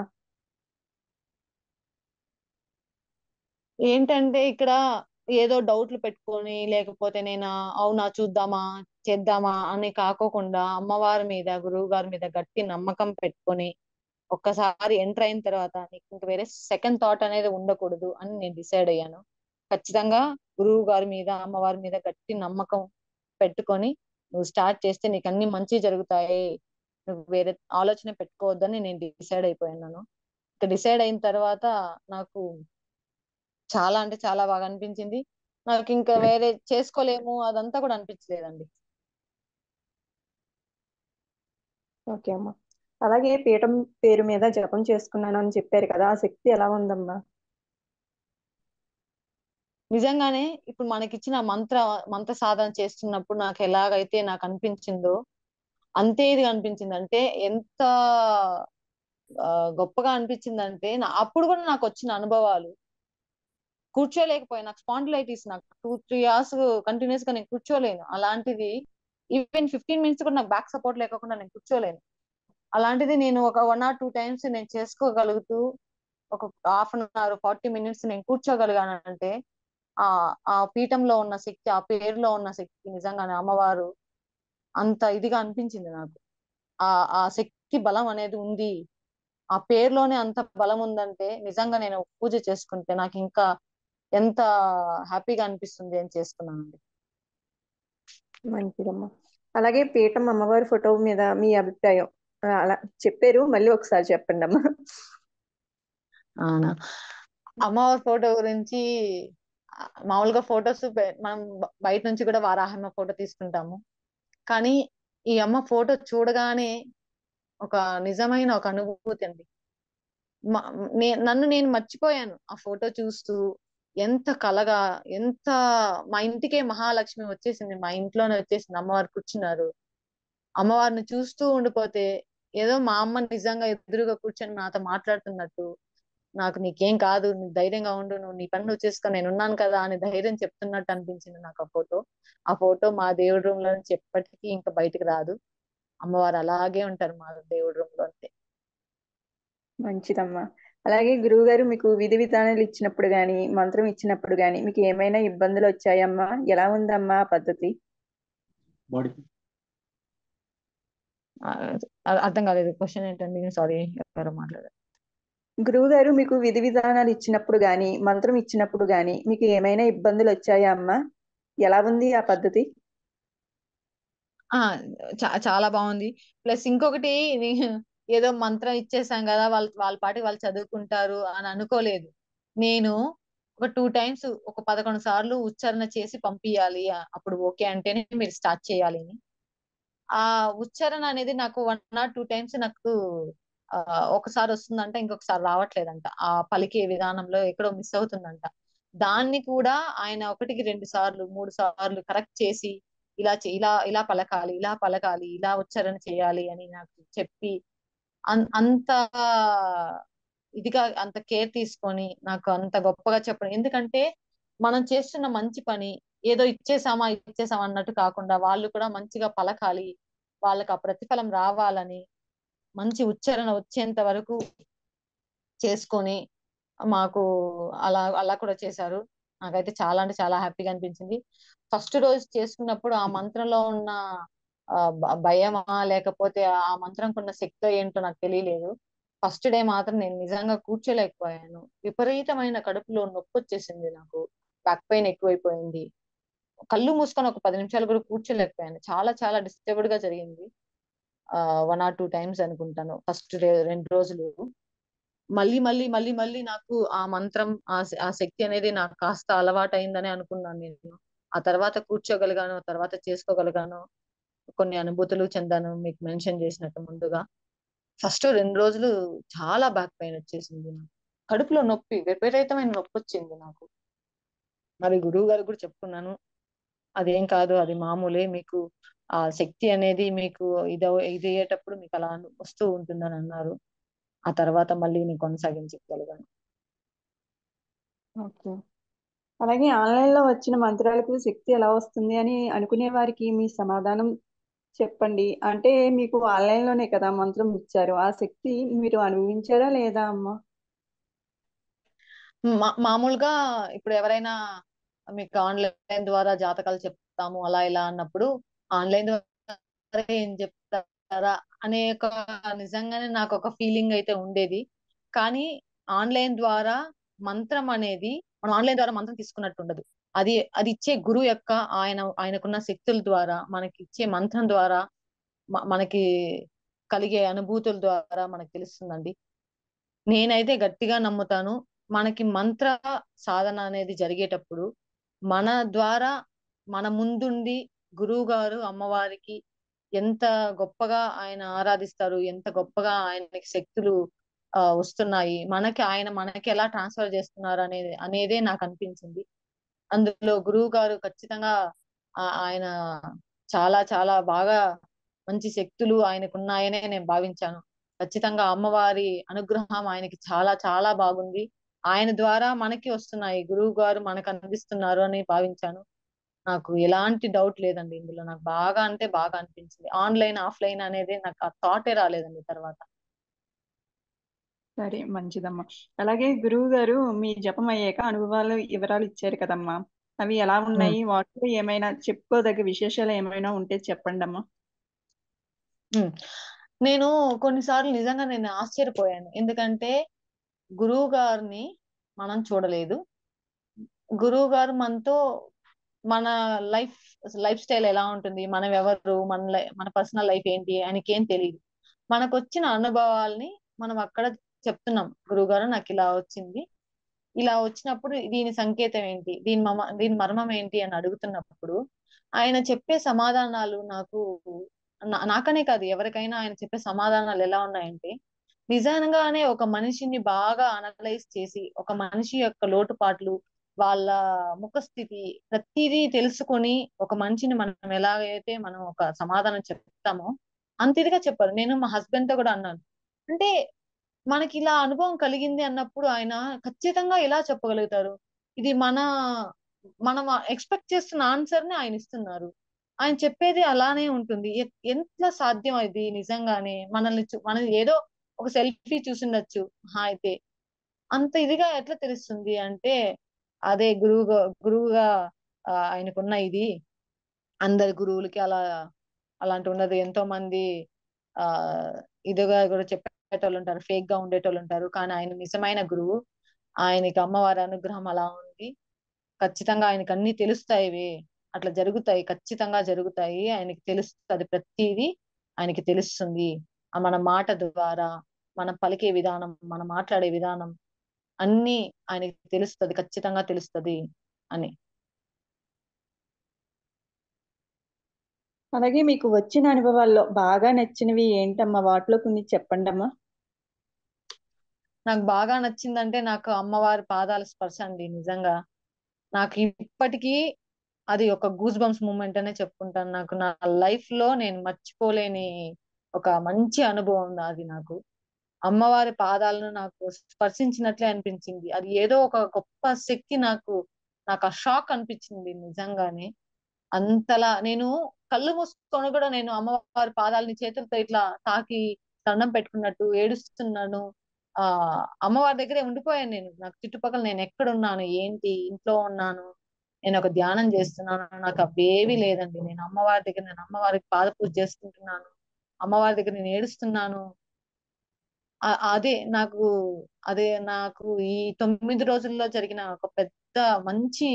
Speaker 1: ఏంటంటే ఇక్కడ ఏదో డౌట్లు పెట్టుకొని, లేకపోతే నేను అవునా చూద్దామా చేద్దామా అని కాకోకుండా అమ్మవారి మీద, గురువు గారి మీద గట్టి నమ్మకం పెట్టుకొని ఒక్కసారి ఎంటర్ అయిన తర్వాత నీకు ఇంక వేరే సెకండ్ థాట్ అనేది ఉండకూడదు అని నేను డిసైడ్ అయ్యాను. ఖచ్చితంగా గురువు గారి మీద, అమ్మవారి మీద గట్టి నమ్మకం పెట్టుకొని నువ్వు స్టార్ట్ చేస్తే నీకు అన్ని మంచి జరుగుతాయి, నువ్వు వేరే ఆలోచన పెట్టుకోవద్దని నేను డిసైడ్ అయిపోయాను. ఇక డిసైడ్ అయిన తర్వాత నాకు చాలా అంటే చాలా బాగా అనిపించింది. నాకు ఇంకా వేరే చేసుకోలేము అదంతా కూడా అనిపించలేదండి.
Speaker 2: ఓకే అమ్మా. అలాగే పీఠం పేరు మీద జపం చేసుకున్నాను అని చెప్పారు కదా, ఆ శక్తి ఎలా ఉందమ్మా?
Speaker 1: నిజంగానే ఇప్పుడు మనకిచ్చిన మంత్ర సాధన చేస్తున్నప్పుడు నాకు ఎలాగైతే నాకు అనిపించిందో అంతే ఇది అనిపించింది. అంటే ఎంత ఆ, గొప్పగా అనిపించిందంటే అప్పుడు కూడా నాకు వచ్చిన అనుభవాలు కూర్చోలేకపోయాను. నాకు స్పాండిలైటిస్, నాకు 2-3 hours కంటిన్యూస్ గా నేను కూర్చోలేను. అలాంటిది ఈవెన్ 15 minutes కూడా నాకు బ్యాక్ సపోర్ట్ లేకుండా నేను కూర్చోలేను. అలాంటిది నేను ఒక 1 or 2 times నేను చేసుకోగలుగుతూ ఒక హాఫ్ 1 hour 40 minutes నేను కూర్చోగలిగానంటే ఆ ఆ పీఠంలో ఉన్న శక్తి, ఆ పేరులో ఉన్న శక్తి, నిజంగానే అమ్మవారు అంత ఇదిగా అనిపించింది నాకు. ఆ ఆ శక్తి బలం అనేది ఉంది, ఆ పేరులోనే అంత బలం ఉందంటే నిజంగా నేను పూజ చేసుకుంటే నాకు ఇంకా ఎంత హ్యాపీగా అనిపిస్తుంది అని చేసుకున్నానండి.
Speaker 2: మంచిదమ్మా. అలాగే పీఠం అమ్మవారి ఫోటో మీద మీ అభిప్రాయం అలా చెప్పారు, మళ్ళీ ఒకసారి చెప్పండి అమ్మా.
Speaker 1: అవునా, అమ్మవారి ఫోటో గురించి మామూలుగా ఫొటోస్ మనం బయట నుంచి కూడా వారాహమ్మ ఫోటో తీసుకుంటాము. కానీ ఈ అమ్మ ఫోటో చూడగానే ఒక నిజమైన ఒక అనుభూతి అండి. మ- నన్ను నేను మర్చిపోయాను ఆ ఫోటో చూస్తూ. ఎంత కలగా, ఎంత మా ఇంటికే మహాలక్ష్మి వచ్చేసింది, మా ఇంట్లోనే వచ్చేసింది, అమ్మవారు కూర్చున్నారు. అమ్మవారిని చూస్తూ ఉండిపోతే ఏదో మా అమ్మ నిజంగా ఎదురుగా కూర్చొని నాతో మాట్లాడుతున్నట్టు, నాకు నీకేం కాదు, నువ్వు ధైర్యంగా ఉండు, నువ్వు నీ పని నువ్వు చేసుకో, నేను ఉన్నాను కదా అని ధైర్యం చెప్తున్నట్టు అనిపించింది నాకు ఆ ఫోటో. ఆ ఫోటో మా దేవుడి రూమ్ లో నుంచి ఎప్పటికీ ఇంకా బయటకు రాదు. అమ్మవారు అలాగే ఉంటారు మా దేవుడి రూమ్ లో అంతే.
Speaker 2: మంచిదమ్మా. అలాగే గురువు గారు మీకు విధి విధానాలు ఇచ్చినప్పుడు గాని, మంత్రం ఇచ్చినప్పుడు గాని మీకు ఏమైనా ఇబ్బందులు వచ్చాయమ్మా? ఎలా ఉందమ్మా ఆ పద్ధతి?
Speaker 1: ఆ, అర్థం కాలేదు, క్వశ్చన్ ఏంటండి, సారీ ఎవరో మాట్లాడారు.
Speaker 2: గురువు గారు మీకు విధి విధానాలు ఇచ్చినప్పుడు గాని, మంత్రం ఇచ్చినప్పుడు గాని మీకు ఏమైనా ఇబ్బందులు వచ్చాయా అమ్మా? ఎలా ఉంది ఆ పద్ధతి?
Speaker 1: ఆ చాలా బాగుంది. ప్లస్ ఇంకొకటి ఏదో మంత్రం ఇచ్చేసాం కదా, వాళ్ళు వాళ్ళ పాటి వాళ్ళు చదువుకుంటారు అని అనుకోలేదు. నేను ఒక 2 times, ఒక 11 సార్లు ఉచ్చారణ చేసి పంపించాలి, అప్పుడు ఓకే అంటేనే మీరు స్టార్ట్ చేయాలి అని. ఆ ఉచ్చారణ అనేది నాకు 1 or 2 times నాకు ఆ ఒకసారి వస్తుందంట, ఇంకొకసారి రావట్లేదంట. ఆ పలికే విధానంలో ఎక్కడో మిస్ అవుతుందంట. దాన్ని కూడా ఆయన 1-2 సార్లు 3 సార్లు కరెక్ట్ చేసి ఇలా ఇలా పలకాలి, ఇలా పలకాలి, ఇలా ఉచ్చారణ చేయాలి అని నాకు చెప్పి అంత ఇదిగా అంత కేర్ తీసుకొని నాకు అంత గొప్పగా చెప్పడం. ఎందుకంటే మనం చేస్తున్న మంచి పని ఏదో ఇచ్చేసామా అన్నట్టు కాకుండా వాళ్ళు కూడా మంచిగా పలకాలి, వాళ్ళకి ఆ ప్రతిఫలం రావాలని మంచి ఉచ్చారణ వచ్చేంత వరకు చేసుకొని మాకు అలా అలా కూడా చేశారు. నాకైతే చాలా అంటే చాలా హ్యాపీగా అనిపించింది. ఫస్ట్ రోజు చేసుకున్నప్పుడు ఆ మంత్రంలో ఉన్న భయమా లేకపోతే ఆ మంత్రంకున్న ఉన్న శక్తి ఏంటో నాకు తెలియలేదు. ఫస్ట్ డే మాత్రం నేను నిజంగా కూర్చోలేకపోయాను. విపరీతమైన కడుపులో నొప్పి వచ్చేసింది నాకు, బ్యాక్ పెయిన్ ఎక్కువైపోయింది. కళ్ళు మూసుకొని ఒక 10 నిమిషాలు కూడా కూర్చోలేకపోయాను. చాలా చాలా డిస్టర్బ్డ్ గా జరిగింది. 1 or 2 times అనుకుంటాను ఫస్ట్ డే 2 రోజులు. మళ్ళీ నాకు ఆ మంత్రం, ఆ శక్తి అనేది నాకు కాస్త అలవాటు అయిందని అనుకున్నాను నేను. ఆ తర్వాత కూర్చోగలిగాను, ఆ తర్వాత చేసుకోగలిగాను. కొన్ని అనుభూతులు చెందాను మీకు మెన్షన్ చేసినట్టు ముందుగా. ఫస్ట్ 2 రోజులు చాలా బ్యాక్ పెయిన్ వచ్చేసింది నాకు. కడుపులో నొప్పి, విపరీతమైన నొప్పి వచ్చింది నాకు. మరి గురువు గారు కూడా చెప్పుకున్నాను, అదేం కాదు, అది మామూలే, మీకు ఆ శక్తి అనేది మీకు ఇది అయ్యేటప్పుడు మీకు అలా వస్తూ ఉంటుందని అన్నారు. ఆ తర్వాత మళ్ళీ నేను కొనసాగించగలిగాను.
Speaker 2: ఓకే. అలాగే ఆన్లైన్ లో వచ్చిన మంత్రాలకు శక్తి ఎలా వస్తుంది అని అనుకునే వారికి మీ సమాధానం చెప్పండి. అంటే మీకు ఆన్లైన్ లోనే కదా మంత్రం ఇచ్చారు, ఆ శక్తి మీరు అనుభవించారా లేదా అమ్మా?
Speaker 1: మామూలుగా ఇప్పుడు ఎవరైనా మీకు ఆన్లైన్ ద్వారా జాతకాలు చెప్తాము అలా ఇలా అన్నప్పుడు, ఆన్లైన్ ద్వారా ఏం చెప్తారా అనే ఒక నిజంగానే నాకు ఒక ఫీలింగ్ అయితే ఉండేది. కానీ ఆన్లైన్ ద్వారా మంత్రం అనేది, మనం ఆన్లైన్ ద్వారా మంత్రం తీసుకున్నట్టు ఉండదు. అది అది ఇచ్చే గురువు యొక్క ఆయనకున్న శక్తుల ద్వారా మనకి ఇచ్చే మంత్రం ద్వారా మనకి కలిగే అనుభూతుల ద్వారా మనకు తెలుస్తుందండి. నేనైతే గట్టిగా నమ్ముతాను. మనకి మంత్ర సాధన అనేది జరిగేటప్పుడు మన ద్వారా మన ముందుండి గురువు గారు అమ్మవారికి ఎంత గొప్పగా ఆయన ఆరాధిస్తారు, ఎంత గొప్పగా ఆయనకి శక్తులు వస్తున్నాయి, మనకి ఎలా ట్రాన్స్ఫర్ చేస్తున్నారు అనేదే నాకు అనిపించింది. అందులో గురువు గారు ఖచ్చితంగా ఆయన చాలా చాలా బాగా మంచి శక్తులు ఆయనకున్నాయనే నేను భావించాను. ఖచ్చితంగా అమ్మవారి అనుగ్రహం ఆయనకి చాలా చాలా బాగుంది. ఆయన ద్వారా మనకి వస్తున్నాయి, గురువు గారు మనకు అందిస్తున్నారు అని భావించాను. నాకు ఎలాంటి డౌట్ లేదండి ఇందులో. నాకు బాగా అంటే బాగా అనిపించింది. ఆన్లైన్ ఆఫ్లైన్ అనేది నాకు ఆ థాటే రాలేదండి తర్వాత.
Speaker 2: సరే, మంచిదమ్మా. అలాగే గురువు గారు మీ జపం అయ్యాక అనుభవాలు వివరాలు ఇచ్చారు కదమ్మా, అవి ఎలా
Speaker 1: ఉమ్,
Speaker 2: ఉన్నాయి? వాటిలో ఏమైనా చెప్పుకోదగ్గ విశేషాలు ఏమైనా ఉంటే చెప్పండి అమ్మా.
Speaker 1: ఉమ్. నేను కొన్నిసార్లు నిజంగా నేను ఆశ్చర్యపోయాను. ఎందుకంటే గురువు గారిని మనం చూడలేదు. గురువు గారు మనతో మన లైఫ్ లైఫ్ స్టైల్ ఎలా ఉంటుంది, మనం ఎవరు, మన పర్సనల్ లైఫ్ ఏంటి ఆయనకేం తెలియదు. మనకు వచ్చిన అనుభవాల్ని మనం అక్కడ చెప్తున్నాం. గురువు గారు నాకు ఇలా వచ్చింది, ఇలా వచ్చినప్పుడు దీని సంకేతం ఏంటి, దీని మర్మం ఏంటి అని అడుగుతున్నప్పుడు ఆయన చెప్పే సమాధానాలు నాకు, నాకనే కాదు ఎవరికైనా ఆయన చెప్పే సమాధానాలు ఎలా ఉన్నాయంటే, నిజంగానే ఒక మనిషిని బాగా అనలైజ్ చేసి, ఒక మనిషి యొక్క లోటుపాట్లు, వాళ్ళ ముఖస్థితి ప్రతిదీ తెలుసుకొని ఒక మనిషిని మనం ఎలాగైతే మనం ఒక సమాధానం చెప్తామో అంత ఇదిగా చెప్పారు. నేను మా హస్బెండ్ తో కూడా అన్నాను. అంటే మనకి ఇలా అనుభవం కలిగింది అన్నప్పుడు ఆయన ఖచ్చితంగా ఇలా చెప్పగలుగుతారు. ఇది మనం ఎక్స్పెక్ట్ చేస్తున్న ఆన్సర్ ని ఆయన ఇస్తున్నారు. ఆయన చెప్పేది అలానే ఉంటుంది. ఎంత సాధ్యం ఇది నిజంగానే? మనం ఏదో ఒక సెల్ఫీ చూసిండొచ్చు అయితే అంత ఇదిగా ఎట్లా తెలుస్తుంది అంటే, అదే గురువుగా ఆయనకున్న ఇది. అందరి గురువులకి అలాంటి ఉండదు. ఎంతో మంది ఆ ఇదిగా కూడా చెప్పేటోళ్ళు ఉంటారు, ఫేక్ గా ఉండేటోళ్ళు ఉంటారు. కానీ ఆయన నిజమైన గురువు. ఆయనకి అమ్మవారి అనుగ్రహం అలా ఉంది. ఖచ్చితంగా ఆయనకి అన్ని తెలుస్తాయి. అట్లా జరుగుతాయి, ఖచ్చితంగా జరుగుతాయి. ఆయనకి తెలుస్తుంది ప్రతిదీ. ఆయనకి తెలుస్తుంది. మన మాట ద్వారా, మనం పలికే విధానం, మనం మాట్లాడే విధానం అన్ని ఆయనకి తెలుస్తది, ఖచ్చితంగా తెలుస్తది అని.
Speaker 2: అలాగే మీకు వచ్చిన అనుభవాల్లో బాగా నచ్చినవి ఏంటమ్మా? వాటిలో కొన్ని చెప్పండి అమ్మా.
Speaker 1: నాకు బాగా నచ్చిందంటే నాకు అమ్మవారి పాదాల స్పర్శ అండి. నిజంగా నాకు ఇప్పటికీ అది ఒక గూస్ బంప్స్ మూమెంట్ అనే చెప్పుకుంటాను. నాకు నా లైఫ్ లో నేను మర్చిపోలేని ఒక మంచి అనుభవం అది. నాకు అమ్మవారి పాదాలను నాకు స్పర్శించినట్లే అనిపించింది. అది ఏదో ఒక గొప్ప శక్తి. నాకు ఆ షాక్ అనిపించింది నిజంగానే. అంతలా నేను కళ్ళు మూసుకొని కూడా నేను అమ్మవారి పాదాలని చేతులతో ఇట్లా తాకి దండం పెట్టుకున్నట్టు ఏడుస్తున్నాను. ఆ అమ్మవారి దగ్గరే ఉండిపోయాను నేను. నాకు చుట్టుపక్కల నేను ఎక్కడున్నాను, ఏంటి, ఇంట్లో ఉన్నాను, నేను ఒక ధ్యానం చేస్తున్నాను, నాకు అవేవి లేదండి. నేను అమ్మవారికి పాద పూజ చేసుకుంటున్నాను, అమ్మవారి దగ్గర నేను ఏడుస్తున్నాను. అదే నాకు అదే నాకు ఈ 9 రోజుల్లో జరిగిన ఒక పెద్ద మంచి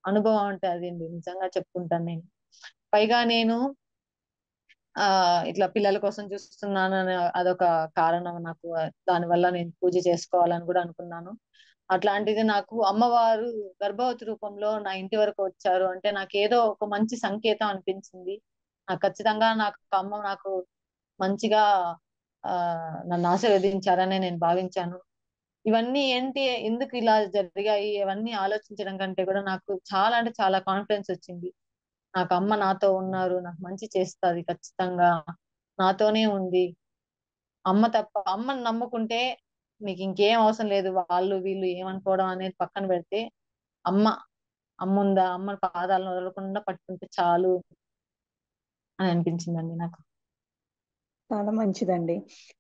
Speaker 1: అనుభవం అంటే అదండి. నిజంగా చెప్పుకుంటాను నేను. పైగా నేను ఆ ఇట్లా పిల్లల కోసం చూస్తున్నాను అని అదొక కారణం నాకు. దానివల్ల నేను పూజ చేసుకోవాలని కూడా అనుకున్నాను. అట్లాంటిది నాకు అమ్మవారు గర్భవతి రూపంలో నా ఇంటి వరకు వచ్చారు అంటే నాకు ఏదో ఒక మంచి సంకేతం అనిపించింది. నాకు ఖచ్చితంగా నాకు మంచిగా ఆ నన్ను ఆశీర్వదించారని నేను భావించాను. ఇవన్నీ ఏంటి, ఎందుకు ఇలా జరిగాయి, ఇవన్నీ ఆలోచించడం కంటే కూడా నాకు చాలా అంటే చాలా కాన్ఫిడెన్స్ వచ్చింది. నాకు అమ్మ నాతో ఉన్నారు, నాకు మంచి చేస్తుంది ఖచ్చితంగా, నాతోనే ఉంది. అమ్మని నమ్ముకుంటే నీకు ఇంకేం అవసరం లేదు. వాళ్ళు వీళ్ళు ఏమనుకోవడం అనేది పక్కన పెడితే, అమ్మ అమ్ముందా, అమ్మ పాదాలను వదలకుండా పట్టుకుంటే చాలు అని అనిపించిందండి నాకు.
Speaker 2: చాలా మంచిదండి.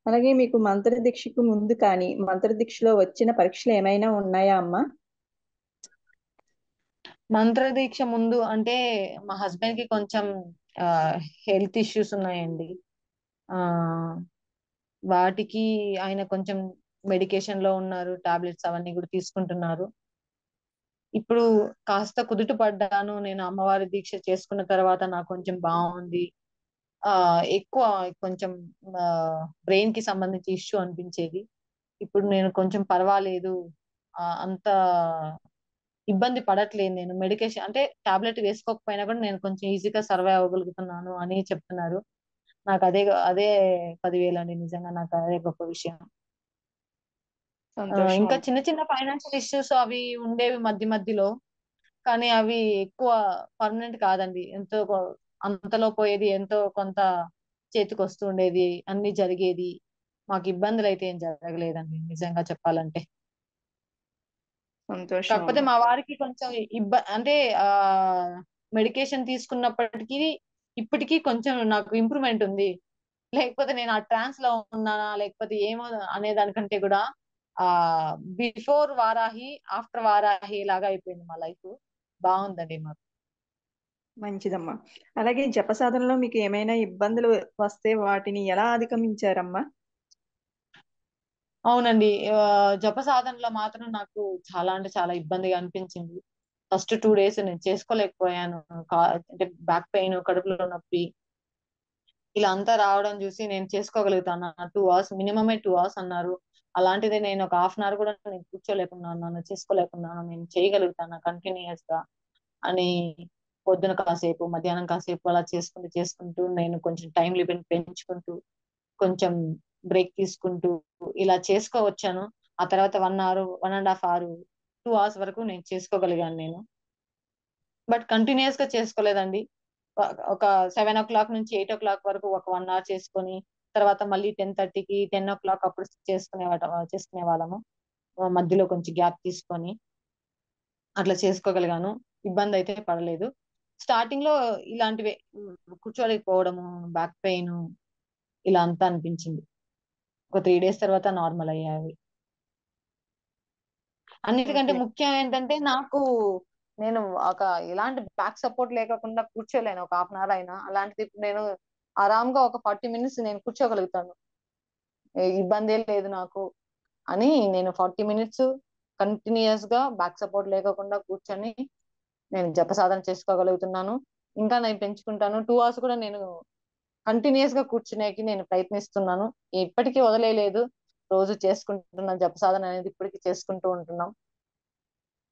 Speaker 2: అలాగే మీకు మంత్రదీక్షకు ముందు కానీ మంత్రదీక్షలో వచ్చిన పరీక్షలు ఏమైనా ఉన్నాయా అమ్మా?
Speaker 1: మంత్రదీక్ష ముందు అంటే మా హస్బెండ్ కి కొంచెం ఆ హెల్త్ ఇష్యూస్ ఉన్నాయండి. ఆ వాటికి ఆయన కొంచెం మెడికేషన్ లో ఉన్నారు. టాబ్లెట్స్ అవన్నీ కూడా తీసుకుంటున్నారు. ఇప్పుడు కాస్త కుదుట పడ్డాను. నేను అమ్మవారి దీక్ష చేసుకున్న తర్వాత నాకు కొంచెం బాగుంది. ఆ ఎక్కువ కొంచెం బ్రెయిన్ కి సంబంధించి ఇష్యూ అనిపించేది. ఇప్పుడు నేను కొంచెం పర్వాలేదు. అంత ఇబ్బంది పడట్లేదు. నేను మెడికేషన్ అంటే టాబ్లెట్ వేసుకోకపోయినా కూడా నేను కొంచెం ఈజీగా సర్వైవ్ అవ్వగలుగుతున్నాను అని చెప్తున్నారు. నాకు అదే అదే 10,000 అండి. నిజంగా నాకు అదే గొప్ప విషయం.
Speaker 2: సంతోషం
Speaker 1: ఇంకా
Speaker 2: అమ్మ.
Speaker 1: చిన్న చిన్న ఫైనాన్షియల్ ఇష్యూస్ అవి ఉండేవి మధ్య మధ్యలో. కానీ అవి ఎక్కువ పర్మనెంట్ కాదండి. అంతలో పోయేది, ఎంతో కొంత చేతికి వస్తూ ఉండేది, అన్ని జరిగేది. మాకు ఇబ్బందులు అయితే ఏం జరగలేదండి నిజంగా చెప్పాలంటే.
Speaker 2: సంతోషం
Speaker 1: కాకపోతే
Speaker 2: అమ్మ.
Speaker 1: మా వారికి కొంచెం అంటే ఆ మెడికేషన్ తీసుకున్నప్పటికీ ఇప్పటికీ కొంచెం నాకు ఇంప్రూవ్మెంట్ ఉంది. లేకపోతే నేను ఆ ట్రాన్స్ లో ఉన్నానా లేకపోతే ఏమో అనే దానికంటే కూడా ఆ బిఫోర్ వారాహి ఆఫ్టర్ వారాహి లాగా అయిపోయింది మా లైఫ్. బాగుందండి మాకు.
Speaker 2: మంచిదమ్మా. అలాగే జప సాధనలో మీకు ఏమైనా ఇబ్బందులు వస్తే వాటిని ఎలా అధిగమించారమ్మా?
Speaker 1: అవునండి. జప సాధనలో మాత్రం నాకు చాలా అంటే చాలా ఇబ్బందిగా అనిపించింది. ఫస్ట్ 2 డేస్ నేను చేసుకోలేకపోయాను. అంటే బ్యాక్ పెయిన్, కడుపులో నొప్పి ఇలా అంతా రావడం చూసి నేను చేసుకోగలుగుతాను. 2 అవర్స్ మినిమమే 2 అవర్స్ అన్నారు. అలాంటిది నేను ఒక హాఫ్ అన్ అవర్ కూడా నేను కూర్చోలేకున్నాను, చేసుకోలేకున్నాను. నేను చేయగలుగుతాను కంటిన్యూస్ గా అని పొద్దున కాసేపు, మధ్యాహ్నం కాసేపు అలా చేసుకుంటూ చేసుకుంటూ నేను కొంచెం టైం లిమిట్ పెంచుకుంటూ కొంచెం బ్రేక్ తీసుకుంటూ ఇలా చేసుకోవచ్చాను. ఆ తర్వాత 1 అవర్, 1.5 అవర్, 2 అవర్స్ వరకు నేను చేసుకోగలిగాను నేను. బట్ కంటిన్యూస్ గా చేసుకోలేదండి. ఒక 7 o'clock నుంచి 8 o'clock వరకు ఒక 1 అవర్ చేసుకొని తర్వాత మళ్ళీ 10:30కి 10 o'clock అప్పుడు చేసుకునే వాళ్ళము. మధ్యలో కొంచెం గ్యాప్ తీసుకొని అట్లా చేసుకోగలిగాను. ఇబ్బంది అయితే పడలేదు. స్టార్టింగ్ లో ఇలాంటివే కూర్చోలేకపోవడము, బ్యాక్ పెయిన్ ఇలా అంతా అనిపించింది. ఒక 3 డేస్ తర్వాత నార్మల్ అయ్యావి. అన్నిటికంటే
Speaker 2: ఓకే.
Speaker 1: ముఖ్యం ఏంటంటే నేను ఒక ఎలాంటి బ్యాక్ సపోర్ట్ లేకుండా కూర్చోలేను ఒక హాఫ్ అన్ అవర్ అయినా. అలాంటిది ఇప్పుడు నేను ఆరాంగా ఒక 40 minutes నేను కూర్చోగలుగుతాను. ఇబ్బందే లేదు నాకు అని నేను 40 minutes కంటిన్యూస్ గా బ్యాక్ సపోర్ట్ లేకుండా కూర్చొని నేను జప సాధన చేసుకోగలుగుతున్నాను. ఇంకా నేను పెంచుకుంటాను. 2 అవర్స్ కూడా నేను కంటిన్యూస్ గా కూర్చునేకి నేను ప్రయత్నిస్తున్నాను. ఇప్పటికీ వదిలేయలేదు. రోజు చేసుకుంటున్న జప సాధన అనేది ఇప్పటికీ చేసుకుంటూ ఉంటున్నాం.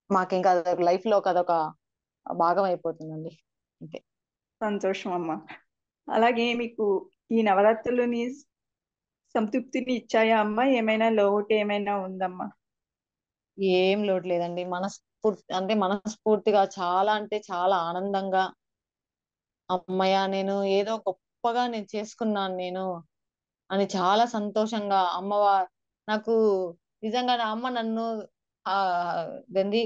Speaker 1: మాకు ఇంకా లైఫ్ లో అదొక భాగం అయిపోతుందండి. అంతే.
Speaker 2: సంతోషం అమ్మా. అలాగే మీకు ఈ నవరాత్రులని సంతృప్తిని ఇచ్చాయా అమ్మా? ఏమైనా లోటు ఏమైనా ఉందమ్మా?
Speaker 1: ఏం లోటు లేదండి. మనస్ఫూర్తిగా చాలా అంటే చాలా ఆనందంగా అమ్మయ్య నేను ఏదో గొప్పగా నేను చేసుకున్నాను నేను అని చాలా సంతోషంగా నాకు నిజంగా నా అమ్మ నన్ను ఆ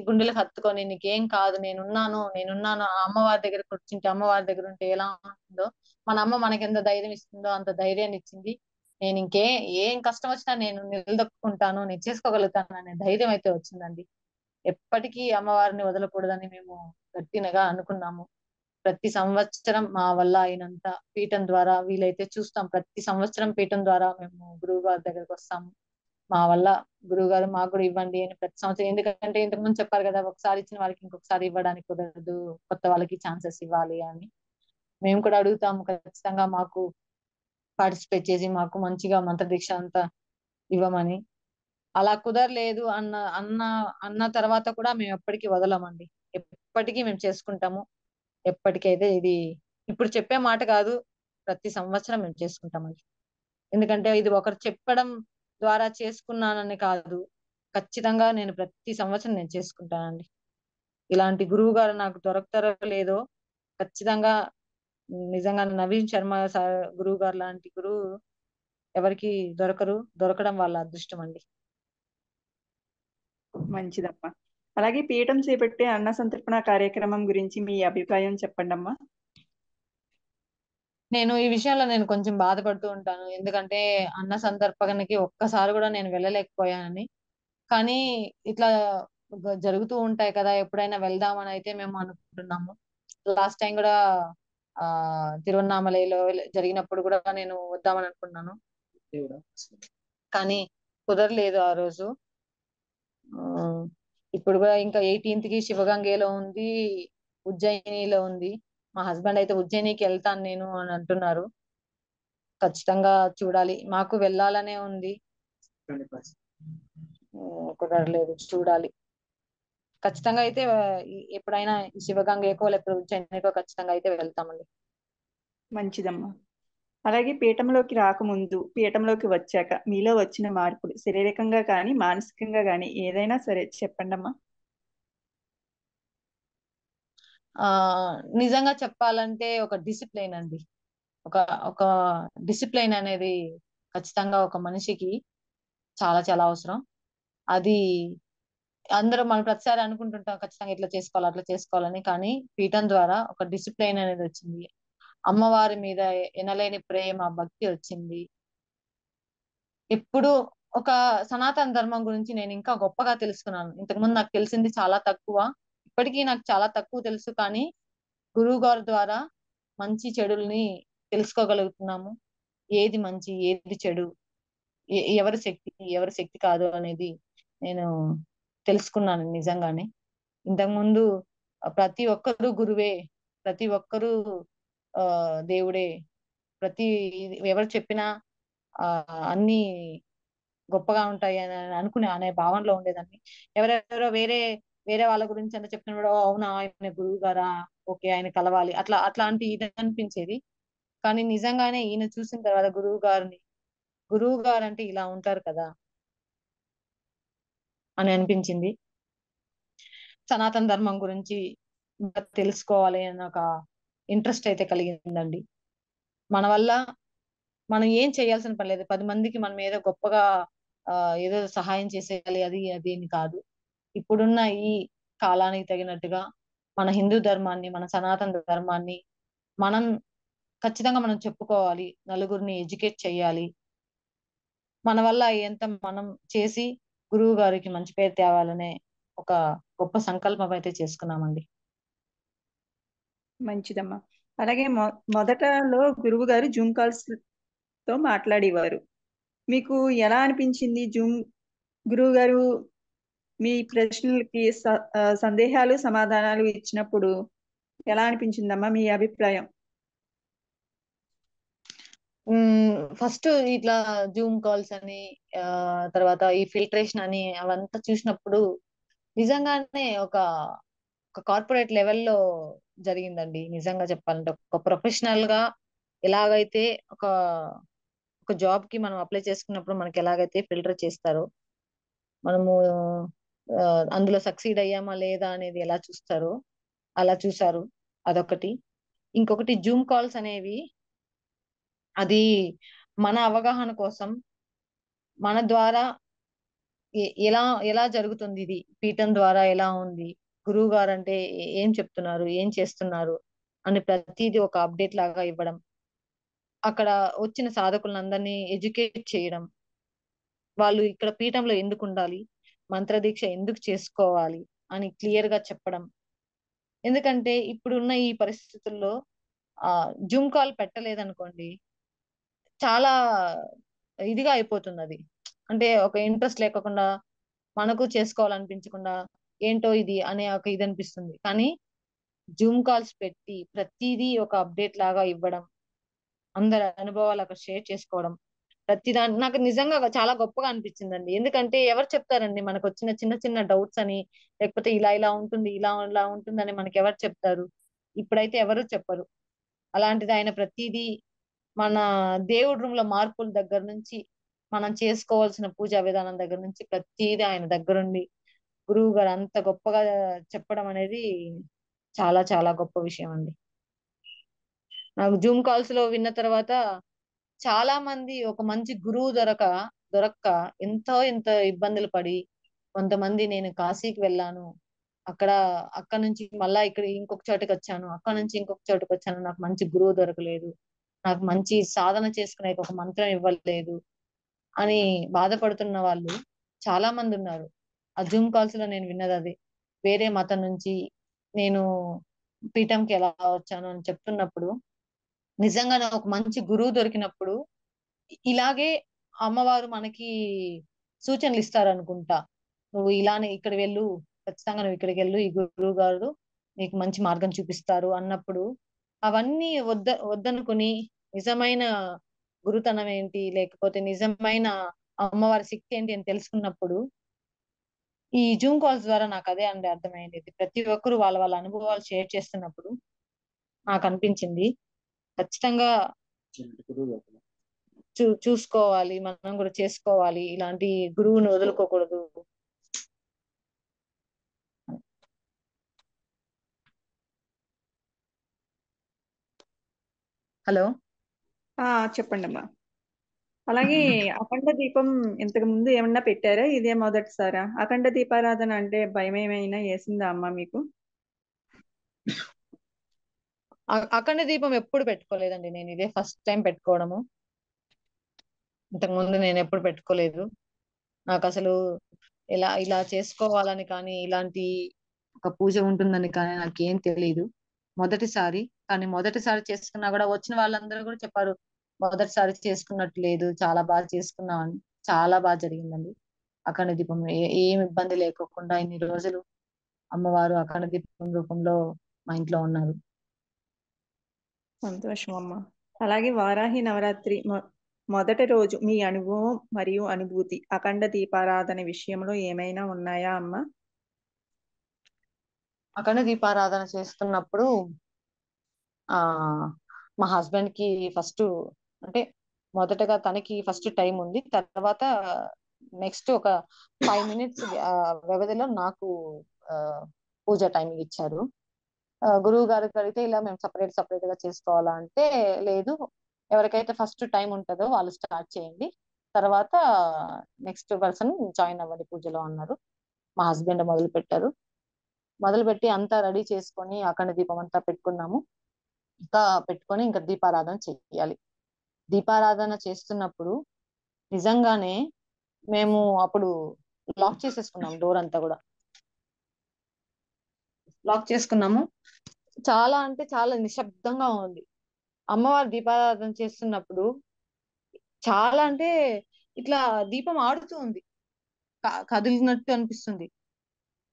Speaker 1: గుండెలకు హత్తుకొని నీకేం కాదు నేనున్నాను ఆ అమ్మవారి దగ్గర కూర్చుంటే అమ్మవారి దగ్గర ఉంటే ఎలా ఉంటుందో మన అమ్మ మనకి ఎంత ధైర్యం ఇస్తుందో అంత ధైర్యాన్ని ఇచ్చింది. నేను ఏం కష్టం వచ్చినా నేను నిలదొక్కుంటాను, నేను చేసుకోగలుగుతాను అనే ధైర్యం అయితే వచ్చిందండి. ఎప్పటికీ అమ్మవారిని వదలకూడదని మేము గట్టినగా అనుకున్నాము. ప్రతి సంవత్సరం మా వల్ల అయినంత పీఠం ద్వారా వీలైతే చూస్తాం. ప్రతి సంవత్సరం పీఠం ద్వారా మేము గురువు గారి దగ్గరికి వస్తాము. మా వల్ల గురువు గారు మాకు కూడా ఇవ్వండి అని ప్రతి సంవత్సరం. ఎందుకంటే ఇంతకు ముందు చెప్పారు కదా, ఒకసారి ఇచ్చిన వాళ్ళకి ఇంకొకసారి ఇవ్వడానికి కుదరదు, కొత్త వాళ్ళకి ఛాన్సెస్ ఇవ్వాలి అని మేము కూడా అడుగుతాము. ఖచ్చితంగా మాకు పార్టిసిపేట్ చేసి మాకు మంచిగా మంత్రదీక్ష అంతా ఇవ్వమని. అలా కుదరలేదు అన్న అన్న తర్వాత కూడా మేము ఎప్పటికీ వదలమండి. ఎప్పటికీ మేము చేసుకుంటాము. ఎప్పటికైతే ఇది ఇప్పుడు చెప్పే మాట కాదు. ప్రతి సంవత్సరం మేము చేసుకుంటామండి. ఎందుకంటే ఇది ఒకరు చెప్పడం ద్వారా చేసుకున్నానని కాదు. ఖచ్చితంగా నేను ప్రతి సంవత్సరం నేను చేసుకుంటానండి. ఇలాంటి గురువు గారు నాకు దొరకతారో లేదో ఖచ్చితంగా. నిజంగా నవీన్ శర్మ సార్ గురువు గారు లాంటి గురువు ఎవరికి దొరకరు. దొరకడం వాళ్ళ అదృష్టం అండి.
Speaker 2: మంచిదమ్మా. అలాగే పీఠం చేపట్టే అన్న సంతర్పణ కార్యక్రమం గురించి మీ అభిప్రాయం చెప్పండి అమ్మా.
Speaker 1: నేను ఈ విషయంలో నేను కొంచెం బాధపడుతూ ఉంటాను. ఎందుకంటే అన్న సంతర్పణకి ఒక్కసారి కూడా నేను వెళ్ళలేకపోయానని. కానీ ఇట్లా జరుగుతూ ఉంటాయి కదా, ఎప్పుడైనా వెళ్దామని అయితే మేము అనుకుంటున్నాము. లాస్ట్ టైం కూడా ఆ తిరువన్నామలలో జరిగినప్పుడు కూడా నేను వద్దామని అనుకున్నాను, కానీ కుదరలేదు ఆ రోజు. ఆ, ఇప్పుడు కూడా ఇంకా 18th కి శివగంగలో ఉంది, ఉజ్జయినిలో ఉంది. మా హస్బెండ్ అయితే ఉజ్జయినికి వెళ్తాను నేను అని అంటున్నారు. ఖచ్చితంగా చూడాలి, మాకు వెళ్ళాలనే ఉంది. కుదరలేదు, చూడాలి. ఖచ్చితంగా అయితే ఎప్పుడైనా ఈ శివగంగకో లేకపోతే ఉజ్జయినికో ఖచ్చితంగా అయితే వెళ్తామండి.
Speaker 2: మంచిదమ్మా. అలాగే పీఠంలోకి రాకముందు, పీఠంలోకి వచ్చాక మీలో వచ్చిన మార్పులు శారీరకంగా కానీ మానసికంగా కానీ ఏదైనా సరే చెప్పండమ్మా.
Speaker 1: ఆ నిజంగా చెప్పాలంటే ఒక డిసిప్లైన్ అండి. ఒక ఒక డిసిప్లైన్ అనేది ఖచ్చితంగా ఒక మనిషికి చాలా చాలా అవసరం. అది అందరూ మనం ప్రతిసారి అనుకుంటుంటాం ఖచ్చితంగా ఇట్లా చేసుకోవాలి అట్లా చేసుకోవాలని, కానీ పీఠం ద్వారా ఒక డిసిప్లైన్ అనేది వచ్చింది. అమ్మవారి మీద ఎనలేని ప్రేమ భక్తి వచ్చింది. ఇప్పుడు ఒక సనాతన ధర్మం గురించి నేను ఇంకా గొప్పగా తెలుసుకున్నాను. ఇంతకుముందు నాకు తెలిసింది చాలా తక్కువ, ఇప్పటికీ నాకు చాలా తక్కువ తెలుసు, కానీ గురువు గారి ద్వారా మంచి చెడుల్ని తెలుసుకోగలుగుతున్నాము. ఏది మంచి ఏది చెడు, ఎవరి శక్తి ఎవరి శక్తి కాదు అనేది నేను తెలుసుకున్నాను నిజంగానే. ఇంతకుముందు ప్రతి ఒక్కరు గురువే, ప్రతి ఒక్కరు ఆ దేవుడే, ప్రతి ఎవరు చెప్పినా ఆ అన్ని గొప్పగా ఉంటాయి అని అనుకునే అనే భావనలో ఉండేదాన్ని. ఎవరెవరో వేరే వేరే వాళ్ళ గురించి అంత చెప్పినప్పుడు, "ఓ, అవునా ఆయన గురువు గారా, ఓకే ఆయన కలవాలి" అట్లా అట్లాంటి ఇది అనిపించేది. కానీ నిజంగానే ఈయన చూసిన తర్వాత గురువు గారు అంటే ఇలా ఉంటారు కదా అని అనిపించింది. సనాతన ధర్మం గురించి ఇంకా తెలుసుకోవాలి అన్న ఒక ఇంట్రెస్ట్ అయితే కలిగిందండి. మన వల్ల మనం ఏం చేయాల్సిన పని లేదు, 10 మందికి మనం ఏదో గొప్పగా ఆ ఏదో సహాయం చేసేయాలి అది అది అని కాదు. ఇప్పుడున్న ఈ కాలానికి తగినట్టుగా మన హిందూ ధర్మాన్ని, మన సనాతన ధర్మాన్ని మనం ఖచ్చితంగా మనం చెప్పుకోవాలి, నలుగురిని ఎడ్యుకేట్ చేయాలి. మన వల్ల ఎంత మనం చేసి గురువు గారికి మంచి పేరు తేవాలనే ఒక గొప్ప సంకల్పం అయితే చేసుకున్నామండి.
Speaker 2: మంచిదమ్మా. అలాగే మొదటలో గురువు గారు జూమ్ కాల్స్ తో మాట్లాడేవారు. మీకు ఎలా అనిపించింది గురువు గారు మీ ప్రశ్నలకి సందేహాలు సమాధానాలు ఇచ్చినప్పుడు ఎలా అనిపించిందమ్మా మీ అభిప్రాయం?
Speaker 1: ఫస్ట్ ఇట్లా జూమ్ కాల్స్ అని, ఆ తర్వాత ఈ ఫిల్టరేషన్ అని అవంతా చూసినప్పుడు నిజంగానే ఒక కార్పొరేట్ లెవెల్లో జరిగిందండి. నిజంగా చెప్పాలంటే ఒక ప్రొఫెషనల్ గా ఎలాగైతే ఒక ఒక జాబ్ కి మనం అప్లై చేసుకున్నప్పుడు మనకి ఎలాగైతే ఫిల్టర్ చేస్తారో, మనము ఆ, అందులో సక్సీడ్ అయ్యామా లేదా అనేది ఎలా చూస్తారో అలా చూసారు. అదొకటి. ఇంకొకటి జూమ్ కాల్స్ అనేవి, అది మన అవగాహన కోసం మన ద్వారా ఎలా ఎలా జరుగుతుంది, ఇది పీఠం ద్వారా ఎలా ఉంది, గురువు గారు అంటే ఏం చెప్తున్నారు, ఏం చేస్తున్నారు అని ప్రతిదీ ఒక అప్డేట్ లాగా ఇవ్వడం, అక్కడ వచ్చిన సాధకులందరినీ ఎడ్యుకేట్ చేయడం, వాళ్ళు ఇక్కడ పీఠంలో ఎందుకు ఉండాలి, మంత్రదీక్ష ఎందుకు చేసుకోవాలి అని క్లియర్ గా చెప్పడం. ఎందుకంటే ఇప్పుడున్న ఈ పరిస్థితుల్లో ఆ జూమ్ కాల్ పెట్టలేదనుకోండి, చాలా ఇదిగా అయిపోతుంది అది. అంటే ఒక ఇంట్రెస్ట్ లేకుండా, మనకు చేసుకోవాలనిపించకుండా, ఏంటో ఇది అనే ఒక ఇది అనిపిస్తుంది. కానీ జూమ్ కాల్స్ పెట్టి ప్రతిదీ ఒక అప్డేట్ లాగా ఇవ్వడం, అందరి అనుభవాలు అక్కడ షేర్ చేసుకోవడం, ప్రతి దాని నాకు నిజంగా చాలా గొప్పగా అనిపించిందండి. ఎందుకంటే ఎవరు చెప్తారండి మనకు వచ్చిన చిన్న చిన్న డౌట్స్ అని, లేకపోతే ఇలా ఇలా ఉంటుంది ఇలా ఇలా ఉంటుందని మనకి ఎవరు చెప్తారు? ఇప్పుడైతే ఎవరు చెప్పరు. అలాంటిది ఆయన ప్రతిదీ మన దేవుడి రూమ్ లో మార్పుల దగ్గర నుంచి, మనం చేసుకోవాల్సిన పూజా విధానం దగ్గర నుంచి ప్రతిదీ ఆయన దగ్గరుండి గురువు గారు అంత గొప్పగా చెప్పడం అనేది చాలా చాలా గొప్ప విషయం అండి. నాకు జూమ్ కాల్స్ లో విన్న తర్వాత చాలా మంది ఒక మంచి గురువు దొరక్క ఎంతో ఎంతో ఇబ్బందులు పడి, కొంతమంది నేను కాశీకి వెళ్ళాను, అక్కడ అక్కడ నుంచి మళ్ళా ఇక్కడ ఇంకొక చోటుకి వచ్చాను, అక్కడ నుంచి ఇంకొక చోటుకి వచ్చాను, నాకు మంచి గురువు దొరకలేదు, నాకు మంచి సాధన చేసుకునే ఒక మంత్రం ఇవ్వలేదు అని బాధపడుతున్న వాళ్ళు చాలా మంది ఉన్నారు. ఆ జూమ్ కాల్స్ లో నేను విన్నది అది. వేరే మతం నుంచి నేను పీఠంకి ఎలా వచ్చాను అని చెప్తున్నప్పుడు, నిజంగానే ఒక మంచి గురువు దొరికినప్పుడు ఇలాగే అమ్మవారు మనకి సూచనలు ఇస్తారు అనుకుంటా. నువ్వు ఇలానే ఇక్కడ వెళ్ళు, ఖచ్చితంగా నువ్వు ఇక్కడికి వెళ్ళు, ఈ గురువు గారు నీకు మంచి మార్గం చూపిస్తారు అన్నప్పుడు అవన్నీ వద్దనుకుని నిజమైన గురుతనం ఏంటి, లేకపోతే నిజమైన అమ్మవారి శక్తి ఏంటి అని తెలుసుకున్నప్పుడు ఈ జూమ్ కాల్స్ ద్వారా నాకు అదే అండి అర్థమైంది. ప్రతి ఒక్కరు వాళ్ళ వాళ్ళ అనుభవాలు షేర్ చేస్తున్నప్పుడు నాకు అనిపించింది ఖచ్చితంగా చూసుకోవాలి, మనం కూడా చేసుకోవాలి, ఇలాంటి గురువుని వదులుకోకూడదు. హలో.
Speaker 2: ఆ చెప్పండి అమ్మా. అలాగే అఖండ దీపం ఇంతకు ముందు ఏమన్నా పెట్టారా? ఇదే మొదటిసారా? అఖండ దీపారాధన అంటే భయం ఏమైనా వేసిందా అమ్మా మీకు?
Speaker 1: అఖండ దీపం ఎప్పుడు పెట్టుకోలేదండి, నేను ఇదే ఫస్ట్ టైం పెట్టుకోవడము. ఇంతకు ముందు నేను ఎప్పుడు పెట్టుకోలేదు. నాకు అసలు ఇలా చేసుకోవాలని కానీ, ఇలాంటి ఒక పూజ ఉంటుందని కానీ నాకేం తెలియదు. మొదటిసారి, కానీ మొదటిసారి చేసుకున్నా కూడా వచ్చిన వాళ్ళందరూ కూడా చెప్పారు మొదటిసారి చేసుకున్నట్టు లేదు, చాలా బాగా చేసుకున్నాం అని. చాలా బాగా జరిగిందండి అఖండ దీపం. ఏం ఇబ్బంది లేకోకుండా ఇన్ని రోజులు అమ్మవారు అఖండ దీపం రూపంలో మా ఇంట్లో ఉన్నారు.
Speaker 2: సంతోషం అమ్మా. అలాగే వారాహి నవరాత్రి మొదటి రోజు మీ అనుభవం మరియు అనుభూతి అఖండ దీపారాధన విషయంలో ఏమైనా ఉన్నాయా అమ్మా?
Speaker 1: అఖండ దీపారాధన చేస్తున్నప్పుడు ఆ మా హస్బెండ్ కి ఫస్ట్, అంటే మొదటగా తనకి ఫస్ట్ టైం ఉంది, తర్వాత నెక్స్ట్ ఒక 5 minutes వ్యవధిలో నాకు ఆ, పూజ టైమింగ్ ఇచ్చారు. గురువు గారికి అడిగితే ఇలా మేము సపరేట్ గా చేసుకోవాలా అంటే, లేదు, ఎవరికైతే ఫస్ట్ టైం ఉంటుందో వాళ్ళు స్టార్ట్ చేయండి, తర్వాత నెక్స్ట్ పర్సన్ జాయిన్ అవ్వండి పూజలో అన్నారు. మా హస్బెండ్ మొదలు పెట్టారు. మొదలు పెట్టి అంతా రెడీ చేసుకొని అఖండ దీపం అంతా పెట్టుకున్నాము. ఇంకా పెట్టుకొని ఇంకా దీపారాధన చెయ్యాలి. దీపారాధన చేస్తున్నప్పుడు నిజంగానే మేము అప్పుడు లాక్ చేసేసుకున్నాం, డోర్ అంతా కూడా లాక్ చేసుకున్నాము. చాలా అంటే చాలా నిశ్శబ్దంగా ఉంది. అమ్మవారి దీపారాధన చేస్తున్నప్పుడు చాలా అంటే ఇట్లా దీపం ఆడుతూ ఉంది, కదిలినట్టు అనిపిస్తుంది.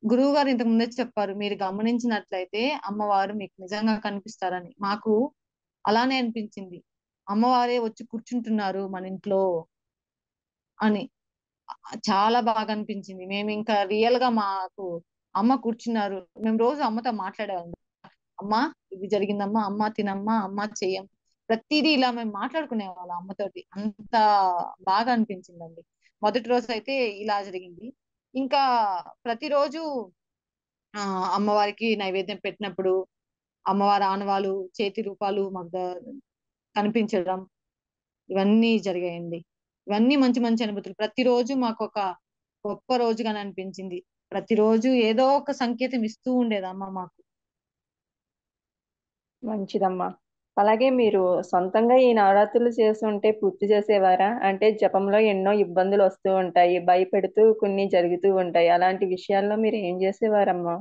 Speaker 1: గురువు గారు ఇంతకు ముందే చెప్పారు, మీరు గమనించినట్లయితే అమ్మవారు మీకు నిజంగా కనిపిస్తారని. మాకు అలానే అనిపించింది, అమ్మవారే వచ్చి కూర్చుంటున్నారు మన ఇంట్లో అని. చాలా బాగా అనిపించింది. మేము ఇంకా రియల్ గా మాకు అమ్మ కూర్చున్నారు. మేము రోజు అమ్మతో మాట్లాడేవాళ్ళం, అమ్మా ఇది జరిగిందమ్మా, అమ్మ తినమ్మా, అమ్మ చెయ్యం, ప్రతిదీ ఇలా మేము మాట్లాడుకునే వాళ్ళం అమ్మతోటి. అంత బాగా అనిపించిందండి. మొదటి రోజు అయితే ఇలా జరిగింది. ఇంకా ప్రతిరోజు ఆ అమ్మవారికి నైవేద్యం పెట్టినప్పుడు అమ్మవారి ఆనవాలు, చేతి రూపాలు మాకు కనిపించడం, ఇవన్నీ జరిగాయండి. ఇవన్నీ మంచి మంచి అనుభూతులు. ప్రతిరోజు మాకు ఒక గొప్ప రోజుగానే అనిపించింది. ప్రతిరోజు ఏదో ఒక సంకేతం ఇస్తూ ఉండేది అమ్మ మాకు.
Speaker 2: మంచిదమ్మా. అలాగే మీరు సొంతంగా ఈ నవరాత్రులు చేస్తుంటే పూర్తి చేసేవారా? అంటే జపంలో ఎన్నో ఇబ్బందులు వస్తూ ఉంటాయి, భయపెడుతూ కొన్ని జరుగుతూ ఉంటాయి. అలాంటి విషయాల్లో మీరు ఏం చేసేవారమ్మా?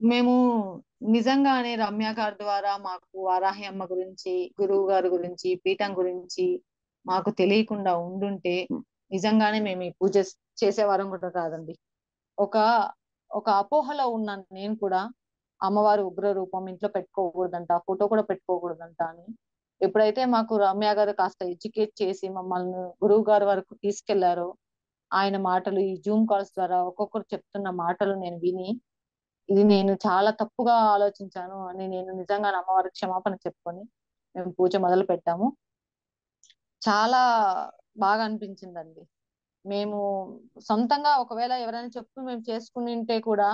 Speaker 1: మేము నిజంగానే రమ్య గారి ద్వారా మాకు వారాహి అమ్మ గురించి, గురువు గారి గురించి, పీఠం గురించి మాకు తెలియకుండా ఉండుంటే నిజంగానే మేము ఈ పూజ చేసేవారం కూడా కాదండి. ఒక ఒక అపోహలో ఉన్నాను నేను కూడా, అమ్మవారి ఉగ్ర రూపం ఇంట్లో పెట్టుకోకూడదంట, ఫోటో కూడా పెట్టుకోకూడదంట అని. ఎప్పుడైతే మాకు రమ్య గారు కాస్త ఎడ్యుకేట్ చేసి మమ్మల్ని గురువు గారి వరకు తీసుకెళ్లారో, ఆయన మాటలు ఈ జూమ్ కాల్స్ ద్వారా ఒక్కొక్కరు చెప్తున్న మాటలు నేను విని, ఇది నేను చాలా తప్పుగా ఆలోచించాను అని నేను నిజంగా అమ్మవారికి క్షమాపణ చెప్పుకొని మేము పూజ మొదలు పెట్టాము. చాలా బాగా అనిపించిందండి. మేము సొంతంగా ఒకవేళ ఎవరైనా చెప్పి మేము చేసుకుని ఉంటే కూడా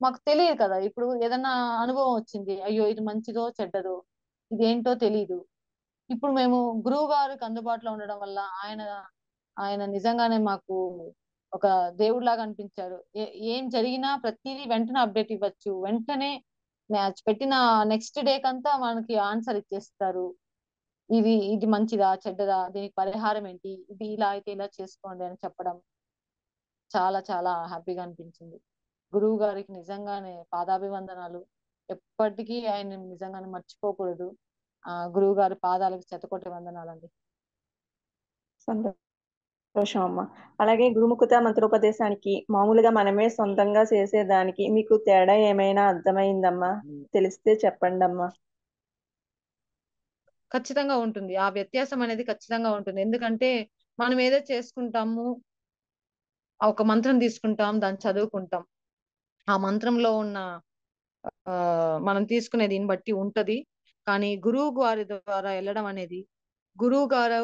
Speaker 1: మాకు తెలియదు కదా. ఇప్పుడు ఏదైనా అనుభవం వచ్చింది, అయ్యో ఇది మంచిదో చెడ్డదో ఇదేంటో తెలియదు. ఇప్పుడు మేము గురువు గారికి అందుబాటులో ఉండడం వల్ల ఆయన ఆయన నిజంగానే మాకు ఒక దేవుడిలాగా అనిపించారు. ఏం జరిగినా ప్రతిదీ వెంటనే అప్డేట్ ఇవ్వచ్చు, వెంటనే మ్యాచ్ పెట్టిన నెక్స్ట్ డే కంతా మనకి ఆన్సర్ ఇచ్చేస్తారు. ఇది మంచిదా చెడ్డదా, దీనికి పరిహారం ఏంటి, ఇది ఇలా అయితే ఇలా చేసుకోండి అని చెప్పడం. చాలా చాలా హ్యాపీగా అనిపించింది. గురువు గారికి నిజంగానే పాదాభివందనాలు. ఎప్పటికీ ఆయన నిజంగానే మర్చిపోకూడదు. గురువు గారి పాదాలకు శతకోటి వందనాలండి.
Speaker 2: సంతోషం అమ్మ. అలాగే గురుముఖత మంత్రోపదేశానికి మామూలుగా మనమే సొంతంగా చేసేదానికి మీకు తేడా ఏమైనా అర్థమైందమ్మా? తెలిస్తే చెప్పండి అమ్మా.
Speaker 1: ఖచ్చితంగా ఉంటుంది. ఆ వ్యత్యాసం అనేది ఖచ్చితంగా ఉంటుంది. ఎందుకంటే మనం ఏదో చేసుకుంటాము, ఒక మంత్రం తీసుకుంటాం, దాన్ని చదువుకుంటాం. ఆ మంత్రంలో ఉన్న మనం తీసుకునే దీన్ని బట్టి ఉంటది. కానీ గురువు గారి ద్వారా వెళ్ళడం అనేది, గురువు గారు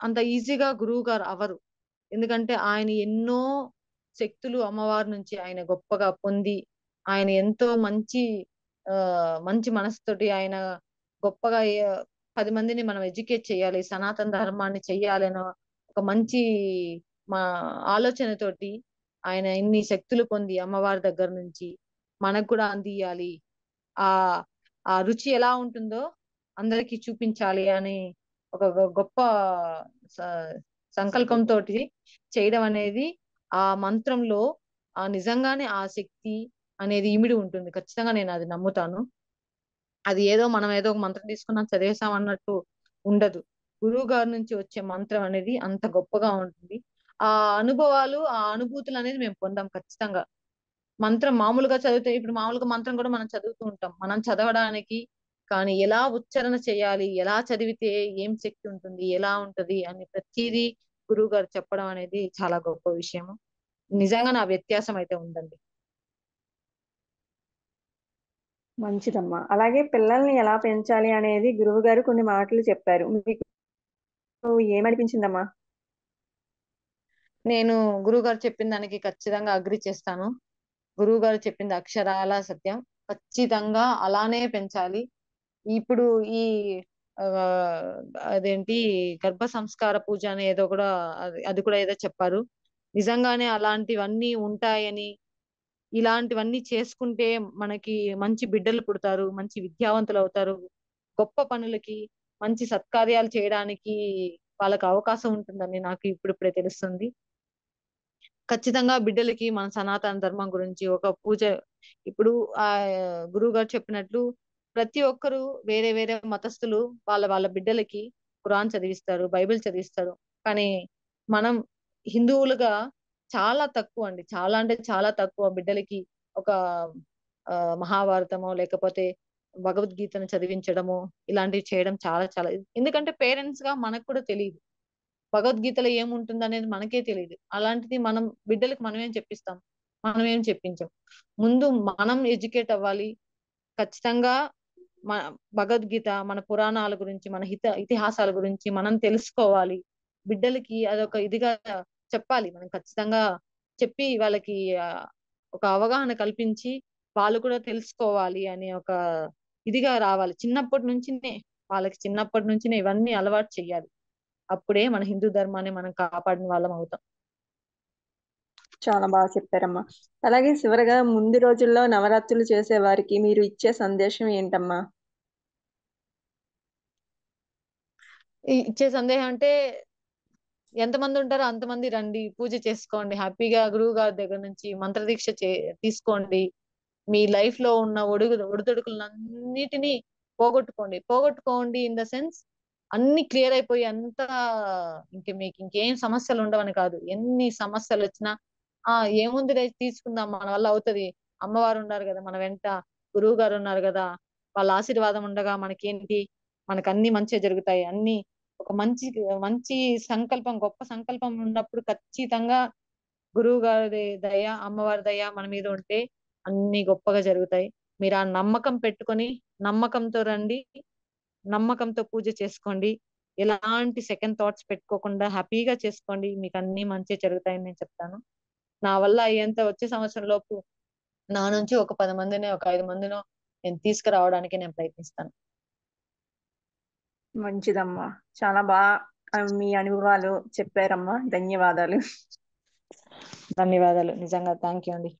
Speaker 1: అంత ఈజీగా గురువు గారు అవరు. ఎందుకంటే ఆయన ఎన్నో శక్తులు అమ్మవారి నుంచి ఆయన గొప్పగా పొంది, ఆయన ఎంతో మంచి మనసుతోటి ఆయన గొప్పగా 10 మందిని మనం ఎడ్యుకేట్ చేయాలి, సనాతన ధర్మాన్ని చెయ్యాలనో ఒక మంచి మా ఆలోచనతోటి ఆయన ఇన్ని శక్తులు పొంది అమ్మవారి దగ్గర నుంచి మనకు కూడా అందియాలి. ఆ ఆ రుచి ఎలా ఉంటుందో అందరికీ చూపించాలి అని ఒక గొప్ప స- సంకల్పంతో చేయడం అనేది, ఆ మంత్రంలో నిజంగానే ఆ శక్తి అనేది ఇమిడి ఉంటుంది. ఖచ్చితంగా నేను అది నమ్ముతాను. అది ఏదో మనం ఏదో ఒక మంత్రం తీసుకున్నాం చదివేశాం అన్నట్టు ఉండదు. గురువు గారి నుంచి వచ్చే మంత్రం అనేది అంత గొప్పగా ఉంటుంది. ఆ అనుభవాలు, ఆ అనుభూతులు అనేది మేము పొందాం ఖచ్చితంగా. మంత్రం మామూలుగా చదివితే, ఇప్పుడు మామూలుగా మంత్రం కూడా మనం చదువుతూ ఉంటాం. మనం చదవడానికి కానీ ఎలా ఉచ్చారణ చేయాలి, ఎలా చదివితే ఏం శక్తి ఉంటుంది, ఎలా ఉంటది అని ప్రతిదీ గురువు గారు చెప్పడం అనేది చాలా గొప్ప విషయము. నిజంగా నా వ్యత్యాసం అయితే ఉందండి.
Speaker 2: మంచిదమ్మా. అలాగే పిల్లల్ని ఎలా పెంచాలి అనేది గురువు గారు కొన్ని మాటలు చెప్పారు. మీకు ఏమనిపించిందమ్మా?
Speaker 1: నేను గురువు గారు చెప్పిన దానికి ఖచ్చితంగా అగ్రి చేస్తాను. గురువు గారు చెప్పింది అక్షరాల సత్యం. ఖచ్చితంగా అలానే పెంచాలి. ఇప్పుడు ఈ ఆ, అదేంటి గర్భ సంస్కార పూజ అని ఏదో కూడా, అది కూడా ఏదో చెప్పారు. నిజంగానే అలాంటివన్నీ ఉంటాయని, ఇలాంటివన్నీ చేసుకుంటే మనకి మంచి బిడ్డలు పుడతారు, మంచి విద్యావంతులు అవుతారు, గొప్ప పనులకి మంచి సత్కార్యాలు చేయడానికి వాళ్ళకి అవకాశం ఉంటుందని నాకు ఇప్పుడిప్పుడే తెలుస్తుంది. ఖచ్చితంగా బిడ్డలకి మన సనాతన ధర్మం గురించి ఒక పూజ, ఇప్పుడు ఆ గురువు గారు చెప్పినట్లు ప్రతి ఒక్కరు వేరే వేరే మతస్థులు వాళ్ళ వాళ్ళ బిడ్డలకి ఖురాన్ చదివిస్తారు, బైబిల్ చదివిస్తారు. కానీ మనం హిందువులుగా చాలా తక్కువ అండి, చాలా అంటే చాలా తక్కువ బిడ్డలకి ఒక మహాభారతమో లేకపోతే భగవద్గీతను చదివించడము ఇలాంటివి చేయడం చాలా చాలా, ఎందుకంటే పేరెంట్స్ గా మనకు కూడా తెలియదు భగవద్గీతలో ఏముంటుంది అనేది, మనకే తెలియదు. అలాంటిది మనం బిడ్డలకు మనం ఏం చెప్పిస్తాం, మనం ఏం చెప్పించాం. ముందు మనం ఎడ్యుకేట్ అవ్వాలి. ఖచ్చితంగా మన భగవద్గీత, మన పురాణాల గురించి, మన ఇతిహాసాల గురించి మనం తెలుసుకోవాలి. బిడ్డలకి అదొక ఇదిగా చెప్పాలి. మనం ఖచ్చితంగా చెప్పి వాళ్ళకి ఆ, ఒక అవగాహన కల్పించి వాళ్ళు కూడా తెలుసుకోవాలి అనే ఒక ఇదిగా రావాలి. చిన్నప్పటి నుంచినే ఇవన్నీ అలవాటు చేయాలి. అప్పుడే మన హిందూ ధర్మాన్ని మనం కాపాడిన వాళ్ళం అవుతాం.
Speaker 2: చాలా బాగా చెప్పారమ్మా. అలాగే చివరగా ముందు రోజుల్లో నవరాత్రులు చేసే వారికి మీరు ఇచ్చే సందేశం ఏంటమ్మా?
Speaker 1: ఇచ్చే సందేహం అంటే, ఎంతమంది ఉంటారో అంతమంది రండి, పూజ చేసుకోండి, హ్యాపీగా గురువు గారి దగ్గర నుంచి మంత్రదీక్ష తీసుకోండి. మీ లైఫ్ లో ఉన్న ఒడిదుడుకులన్నిటినీ పోగొట్టుకోండి ఇన్ ద సెన్స్ అన్ని క్లియర్ అయిపోయి అంతా మీకు ఇంకేం సమస్యలు ఉండవని కాదు. ఎన్ని సమస్యలు వచ్చినా ఏముంది రే తీసుకుందాం, మన వల్ల అవుతది, అమ్మవారు ఉన్నారు కదా మన వెంట, గురువు గారు ఉన్నారు కదా, వాళ్ళ ఆశీర్వాదం ఉండగా మనకేంటి, మనకు అన్ని మంచిగా జరుగుతాయి. అన్ని ఒక మంచి మంచి సంకల్పం, గొప్ప సంకల్పం ఉన్నప్పుడు ఖచ్చితంగా గురువు గారి దయ, అమ్మవారి దయ మన మీద ఉంటే అన్ని గొప్పగా జరుగుతాయి. మీరు ఆ నమ్మకం పెట్టుకొని నమ్మకంతో రండి, నమ్మకంతో పూజ చేసుకోండి. ఎలాంటి సెకండ్ థాట్స్ పెట్టుకోకుండా హ్యాపీగా చేసుకోండి, మీకు అన్ని మంచి జరుగుతాయని నేను చెప్తాను. నా వల్ల అయ్యేంత వచ్చే సంవత్సరం లోపు నా నుంచి ఒక 10 మందిని, ఒక 5 మందినో నేను తీసుకురావడానికి నేను ప్రయత్నిస్తాను.
Speaker 2: మంచిదమ్మా. చాలా బాగా మీ అనుభవాలు చెప్పారమ్మా. ధన్యవాదాలు.
Speaker 1: ధన్యవాదాలు. నిజంగా థ్యాంక్ యూ అండి.